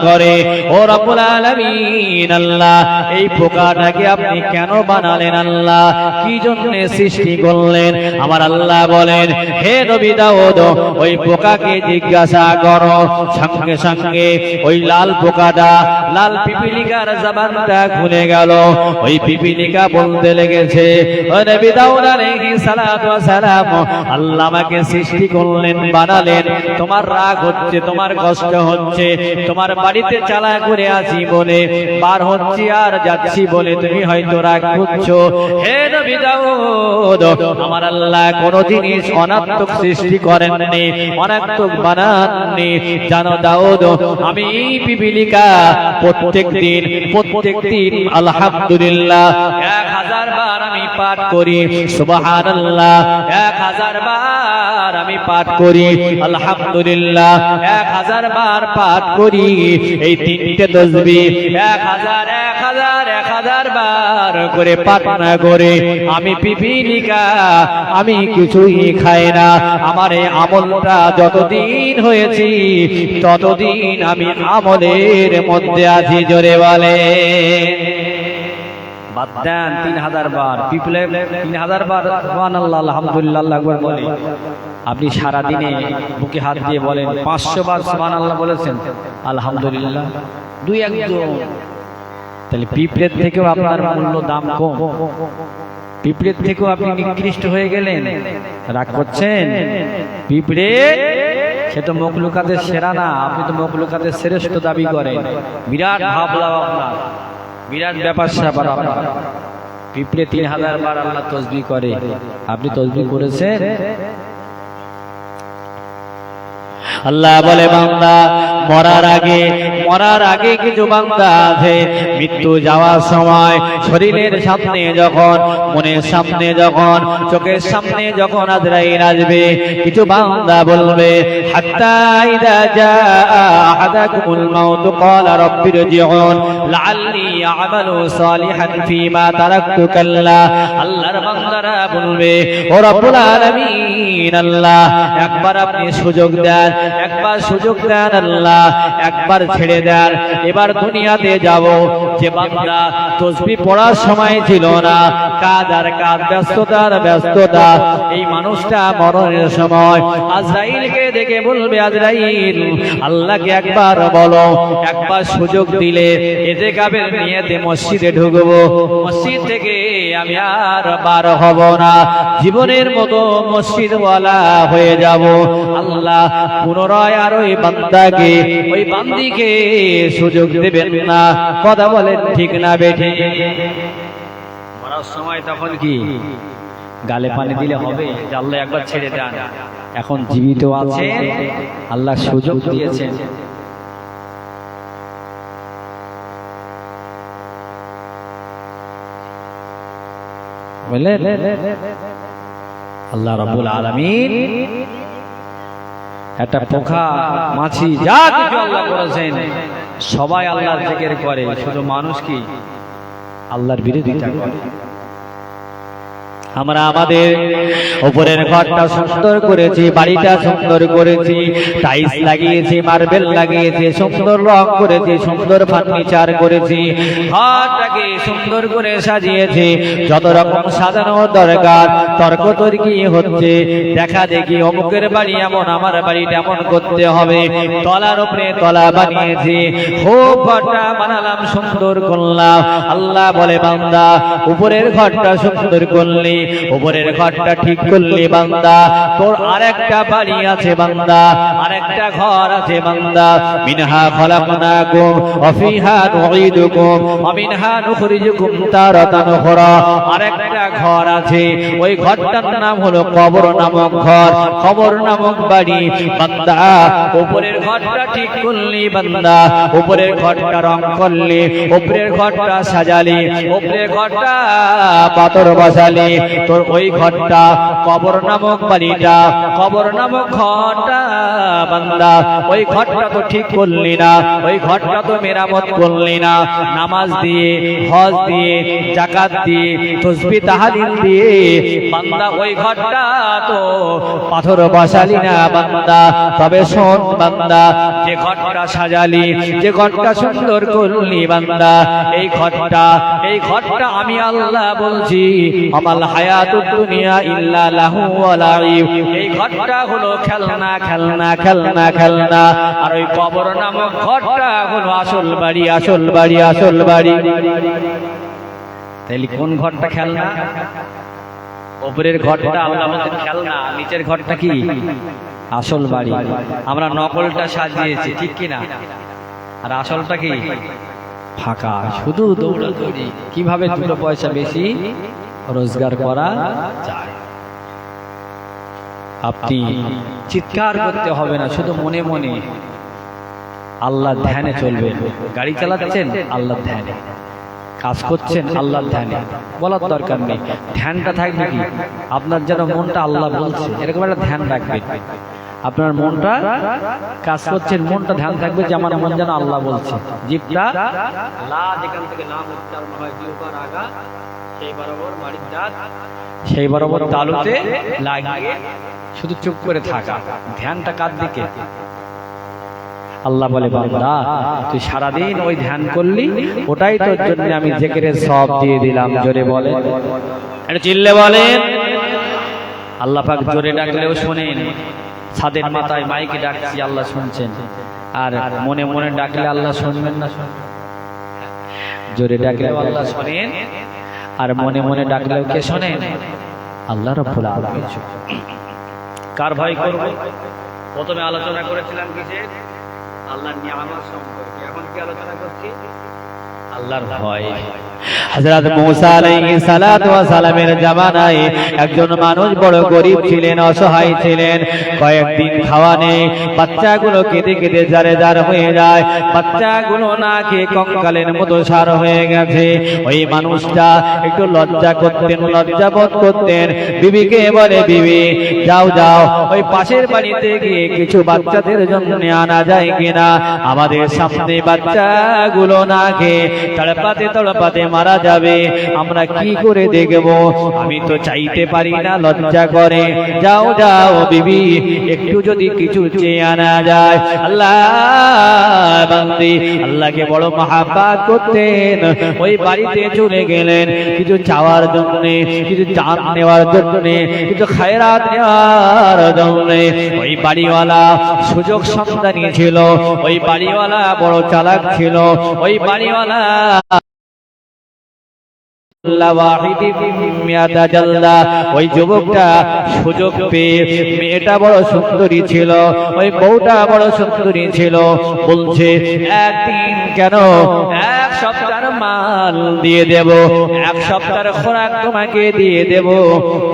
[SPEAKER 2] করে, ও রব্বুল আলামিন, আল্লাহ এই পোকাটাকে আপনি কেন বানালেন? আল্লাহ কি জন্য সৃষ্টি করলেন? আমার আল্লাহ বলেন, হে নবী দাউদ, ওই পোকাকে জিজ্ঞাসা করো। সঙ্গে সঙ্গে ওই লাল পোকাটা, লাল পিপিলিকার জবানটা খুলে গেল। ওই পিপিলিকা বলতে লেগেছে, ও নবী দাউদ আলাইহিস সালাতু ওয়াস সালাম, আল্লাহ আমাকে সৃষ্টি করলেন, বানালেন, তোমার রাগ হচ্ছে, তোমার কষ্ট হচ্ছে, তোমার বাড়িতে চালা করে আছি বলে, বার হচ্ছি আর যাচ্ছি বলে তুমি হয়তো রাগ করছো। হে নবী দাউদ, আমার আল্লাহ কোন জিনিস অনাত্মক সৃষ্টি করেননি, অনাত্মক বানাননি। জানো দাউদ, আমি পিপিলিকা প্রত্যেক দিন আলহামদুলিল্লাহ 1000 বার আমি পাঠ করি, সুবহানাল্লাহ 1000 বার আমি পাঠ করি, আলহামদুলিল্লাহ 1000 বার পাঠ করি। এই তিনটে তাসবিহ 1000 বার করে পাঠ না করে আমি পিপিলিকা, আমি কিছুই খাই না। আমার এই আমলটা যতদিন হয়েছি ততদিন আমি আমলের মধ্যে আছি। জোরে বলে বাদ দেন 3000 বার, পিপলে 3000 বার সুবহানাল্লাহ আলহামদুলিল্লাহ আল্লাহু আকবার বলে আপনি সারা দিনে বুকে হাত দিয়ে বলেন 500 বার সুবহানাল্লাহ বলেছেন, আলহামদুলিল্লাহ, দুই একজন, তাহলে পিঁপড়ের থেকেও আপনার মূল্য দাম কম, পিঁপড়ের থেকেও আপনি নিকৃষ্ট হয়ে গেলেন। রাগ করছেন? পিঁপড়ে সে তো মখলুকাতের সেরা না, আপনি তো মখলুকাতের শ্রেষ্ঠ দাবি করেন। বিরাট ভাবলাম আপনার, বিরাট ব্যাপার স্যাপার আপনার। পিঁপড়ে 3000 বার আল্লাহ তাসবিহ করে, আপনি তাসবিহ করেছেন? আল্লাহ বলে, বান্দা মরার আগে কিছু বান্দা আছে, মৃত্যু যাওয়ার সময় শরীরের সামনে যখন, মনের সামনে যখন, চোখের সামনে যখন আজরাইল আসবে, কিছু বান্দা বলবে, হাত্তা ইযা জাআ আহাদাকুমুল মাউত ক্বালা রাব্বিরজিউন লাআল্লি আ'মালু সালিহান ফীমা তারাকতু কাল্লা। আল্লাহর বান্দারা বলবে, ও রব্বুল আলামিন, আল্লাহ একবার আপনি সুযোগ দেন, একবার সুযোগ দেন আল্লাহ, একবার ছেড়ে দেন, এবার দুনিয়াতে যাব। যে বান্দা তাসবিহ পড়ার সময় ছিল না, কাজ আর কাজ, ব্যস্ততার ব্যস্ততা, এই মানুষটা মরণের সময় আজরাইলকে দেখে বলবে, আজরাইল আল্লাহকে একবার বলো, একবার সুযোগ দিলে ইতিকাফের নিয়তে মসজিদে ঢুকবো, মসজিদ থেকে আমি আর বার হব না, জীবনের মতো মসজিদওয়ালা হয়ে যাব। আল্লাহ পুনরায় আর ওই বান্দাকে, ওই বান্দিকে সুযোগ দেবেন না। কথা বলেন ঠিক না বেঠিক? মরার সময় তখন কি গালে পানি দিলে হবে যে আল্লাহ একবার ছেড়ে দেন? এখন জীবিত আছে, আল্লাহ সুযোগ দিয়েছেন। বলেন আল্লাহ রাব্বুল আলামিন একটা পোকা, মাছি, যা কিছু আল্লাহ করেছেন সবাই আল্লাহর জিকির করে, শুধু মানুষ কি আল্লাহর বিরোধিতা করে। আমরা আমাদের উপরের ঘরটা সুন্দর করেছি, বাড়িটা সুন্দর করেছি, টাইলস লাগিয়েছি, মার্বেল লাগিয়েছি, সুন্দর রং করেছি, সুন্দর ফার্নিচার করেছি, ঘরটাকে সুন্দর করে সাজিয়েছি, যত রকম সাজানো দরকার, তর্ক তর্কি হচ্ছে, দেখা দেখি অমুকের বাড়ি এমন, আমার বাড়ি তেমন করতে হবে, তলার উপরে তলা বানিয়েছি, খুব ঘরটা বানালাম, সুন্দর করলাম। আল্লাহ বলে, বান্দা উপরের ঘরটা সুন্দর করলি, উপরের ঘরটা ঠিক করলি বান্দা, তোর আরেকটা বাড়ি আছে বান্দা, আরেকটা ঘর আছে বান্দা। মিনহা খলাকনাকুম ওয়া ফিহা নুঈদুকুম ওয়া মিনহা নুখরিজুকুম তারাতান উখরা। আরেকটা ঘর আছে, ওই ঘরটার নাম হলো কবর নামক ঘর, কবর নামক বাড়ি। বান্দা উপরের ঘরটা ঠিক করলি বান্দা, উপরের ঘরটা রং করলি, উপরের ঘরটা সাজালি, উপরের ঘরটা পাথর বসালি, তোর ওই ঘরটা কবর নামক বাড়িটা, কবর নামক ঘরটা বান্দা, ওই ঘরটা তো ঠিক করলি না, ওই ঘরটা তো মেরামত করলি না। নামাজ দিয়ে, হজ দিয়ে, যাকাত দিয়ে, তাসবিহ তাহলিল দিয়ে বান্দা ওই ঘরটা তো পাথর বসালি না বান্দা। তবে শোন বান্দা, যে ঘরটা সাজালি, যে ঘরটা সুন্দর করলি বান্দা, এই ঘরটা আমি আল্লাহ বলছি, আমাল হায়াতুদ দুনিয়া ইল্লা লাহু ওয়া লাইব। এই ঘরটা হলো খেলনা খেলনা খেলনা খেলনা, আর ওই কবর নামক ঘরটা হলো আসল বাড়ি আসল বাড়ি আসল বাড়ি। তাইলে কোন ঘরটা খেলনা? উপরের ঘরটা আল্লাহ বলেন খেলনা, নিচের ঘরটা কি আসল বাড়ি। আমরা নকলটা সাজিয়েছি, ঠিক কি না? আর আসলটা কি ফাঁকা, শুধু দৌড়াদৌড়ি, কিভাবে দুটো পয়সা বেশি রোজগার করা যায়। আপনি চিৎকার করতে হবে না, শুধু মনে মনে আল্লাহর ধ্যানে চলবেন। গাড়ি চালাচ্ছেন আল্লাহর ধ্যানে, কাজ করছেন আল্লাহর ধ্যানে, বলার দরকার নেই। ধ্যানটা থাকবে কি আপনার, যেন মনটা আল্লাহ বলছে এরকম একটা ধ্যান রাখবেন। আপনার মনটা কাজ করছেন, মনটা ধ্যান থাকবে যে আমার মন যেন আল্লাহ বলছে। জিভটা লা যেখান থেকে নাম উচ্চারণ হয় জিহ্বার আগা, সেই বরাবর বাড়ির দাঁত, সেই বরাবর তালুতে লাগিয়ে শুধু চুপ করে থাকা। ধ্যানটা কার দিকে? আল্লাহ বলে বান্দা তুই সারাদিন ওই ধ্যান করলি, ওটাই তোর জন্য আমি জিকিরের সওয়াব দিয়ে দিলাম। জোরে বলে, এটা চিল্লে বলেন। আল্লাহ পাক জোরে ডাকলেও শোনেন, ছাদের মাথায় মাইকে ডাকছি আল্লাহ শুনছেন, আর মনে মনে ডাকলে আল্লাহ শুনবেন না? জোরে ডাকলেও আল্লাহ শোনেন, আর মনে মনে ডাকলেও কে শোনেন? আল্লাহ রাব্বুল আলামিন। কার ভয় করব? প্রথমে আলোচনা করেছিলাম কিসের? আল্লাহর নিয়ামত সম্পর্কে। এখন কি আলোচনা করছি? আল্লাহর ভয়। হযরত মুসা আলাইহিস সালাতু ওয়াস সালামের জামানায় একজন মানুষ বড় গরীব ছিলেন, অসহায় ছিলেন। কয়েকদিন খাওয়া নেই, বাচ্চাগুলো কেঁদে কেঁদে জারে জার হয়ে যায়, বাচ্চাগুলো না খেয়ে কঙ্কালের মতো সার হয়ে গেছে। ওই মানুষটা একটু লজ্জা করতেন, লজ্জাবোধ করতেন। বিবিকে বলে, বিবি যাও যাও ওই পাশের বাড়িতে গিয়ে কিছু বাচ্চাদের জন্য আনা যায় কিনা, আমাদের সামনে বাচ্চাগুলো না খেয়ে তড়পাতে তড়পাতে মারা যাবে, আমরা কি করে দেখব? আমি তো চাইতে পারি না, লজ্জা করে। যাও যাও বিবি, একটু যদি কিছু চেয়ে আনা যায়। আল্লাহ বান্দি আল্লাহকে বড় মহাব্বত করতেন, ওই বাড়িতে চলে গেলেন কিছু চাওয়ার জন্য, কিছু চাঁদ নেওয়ার জন্য, কিছু খায়রাত নেওয়ার জন্য। ওই বাড়িওয়ালা সুযোগ সন্ধানী ছিল, ওই বাড়িওয়ালা বড় চালাক ছিল। ওই বাড়িওয়ালা ওই যুবকটা সুযোগ পেয়ে, মেয়েটা বড় সুন্দরী ছিল, ওই বউটা বড় সুন্দরী ছিল, বলছে একদিন কেন, এক সপ্তাহের মাল দিয়ে দেব, এক সপ্তাহের খোরাক তোমাকে দিয়ে দেব,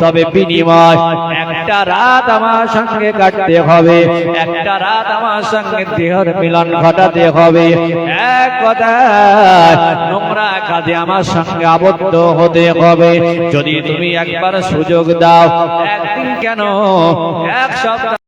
[SPEAKER 2] তবে বিনিময় একটা রাত আমার সঙ্গে কাটতে হবে, একটা রাত আমার সঙ্গে দেহর মিলন ঘটাতে হবে, এক কথা নোংরা কাজে আমার সঙ্গে আবদ্ধ হতে হবে। যদি তুমি একবার সুযোগ দাও, একদিন কেন এক সপ্তাহ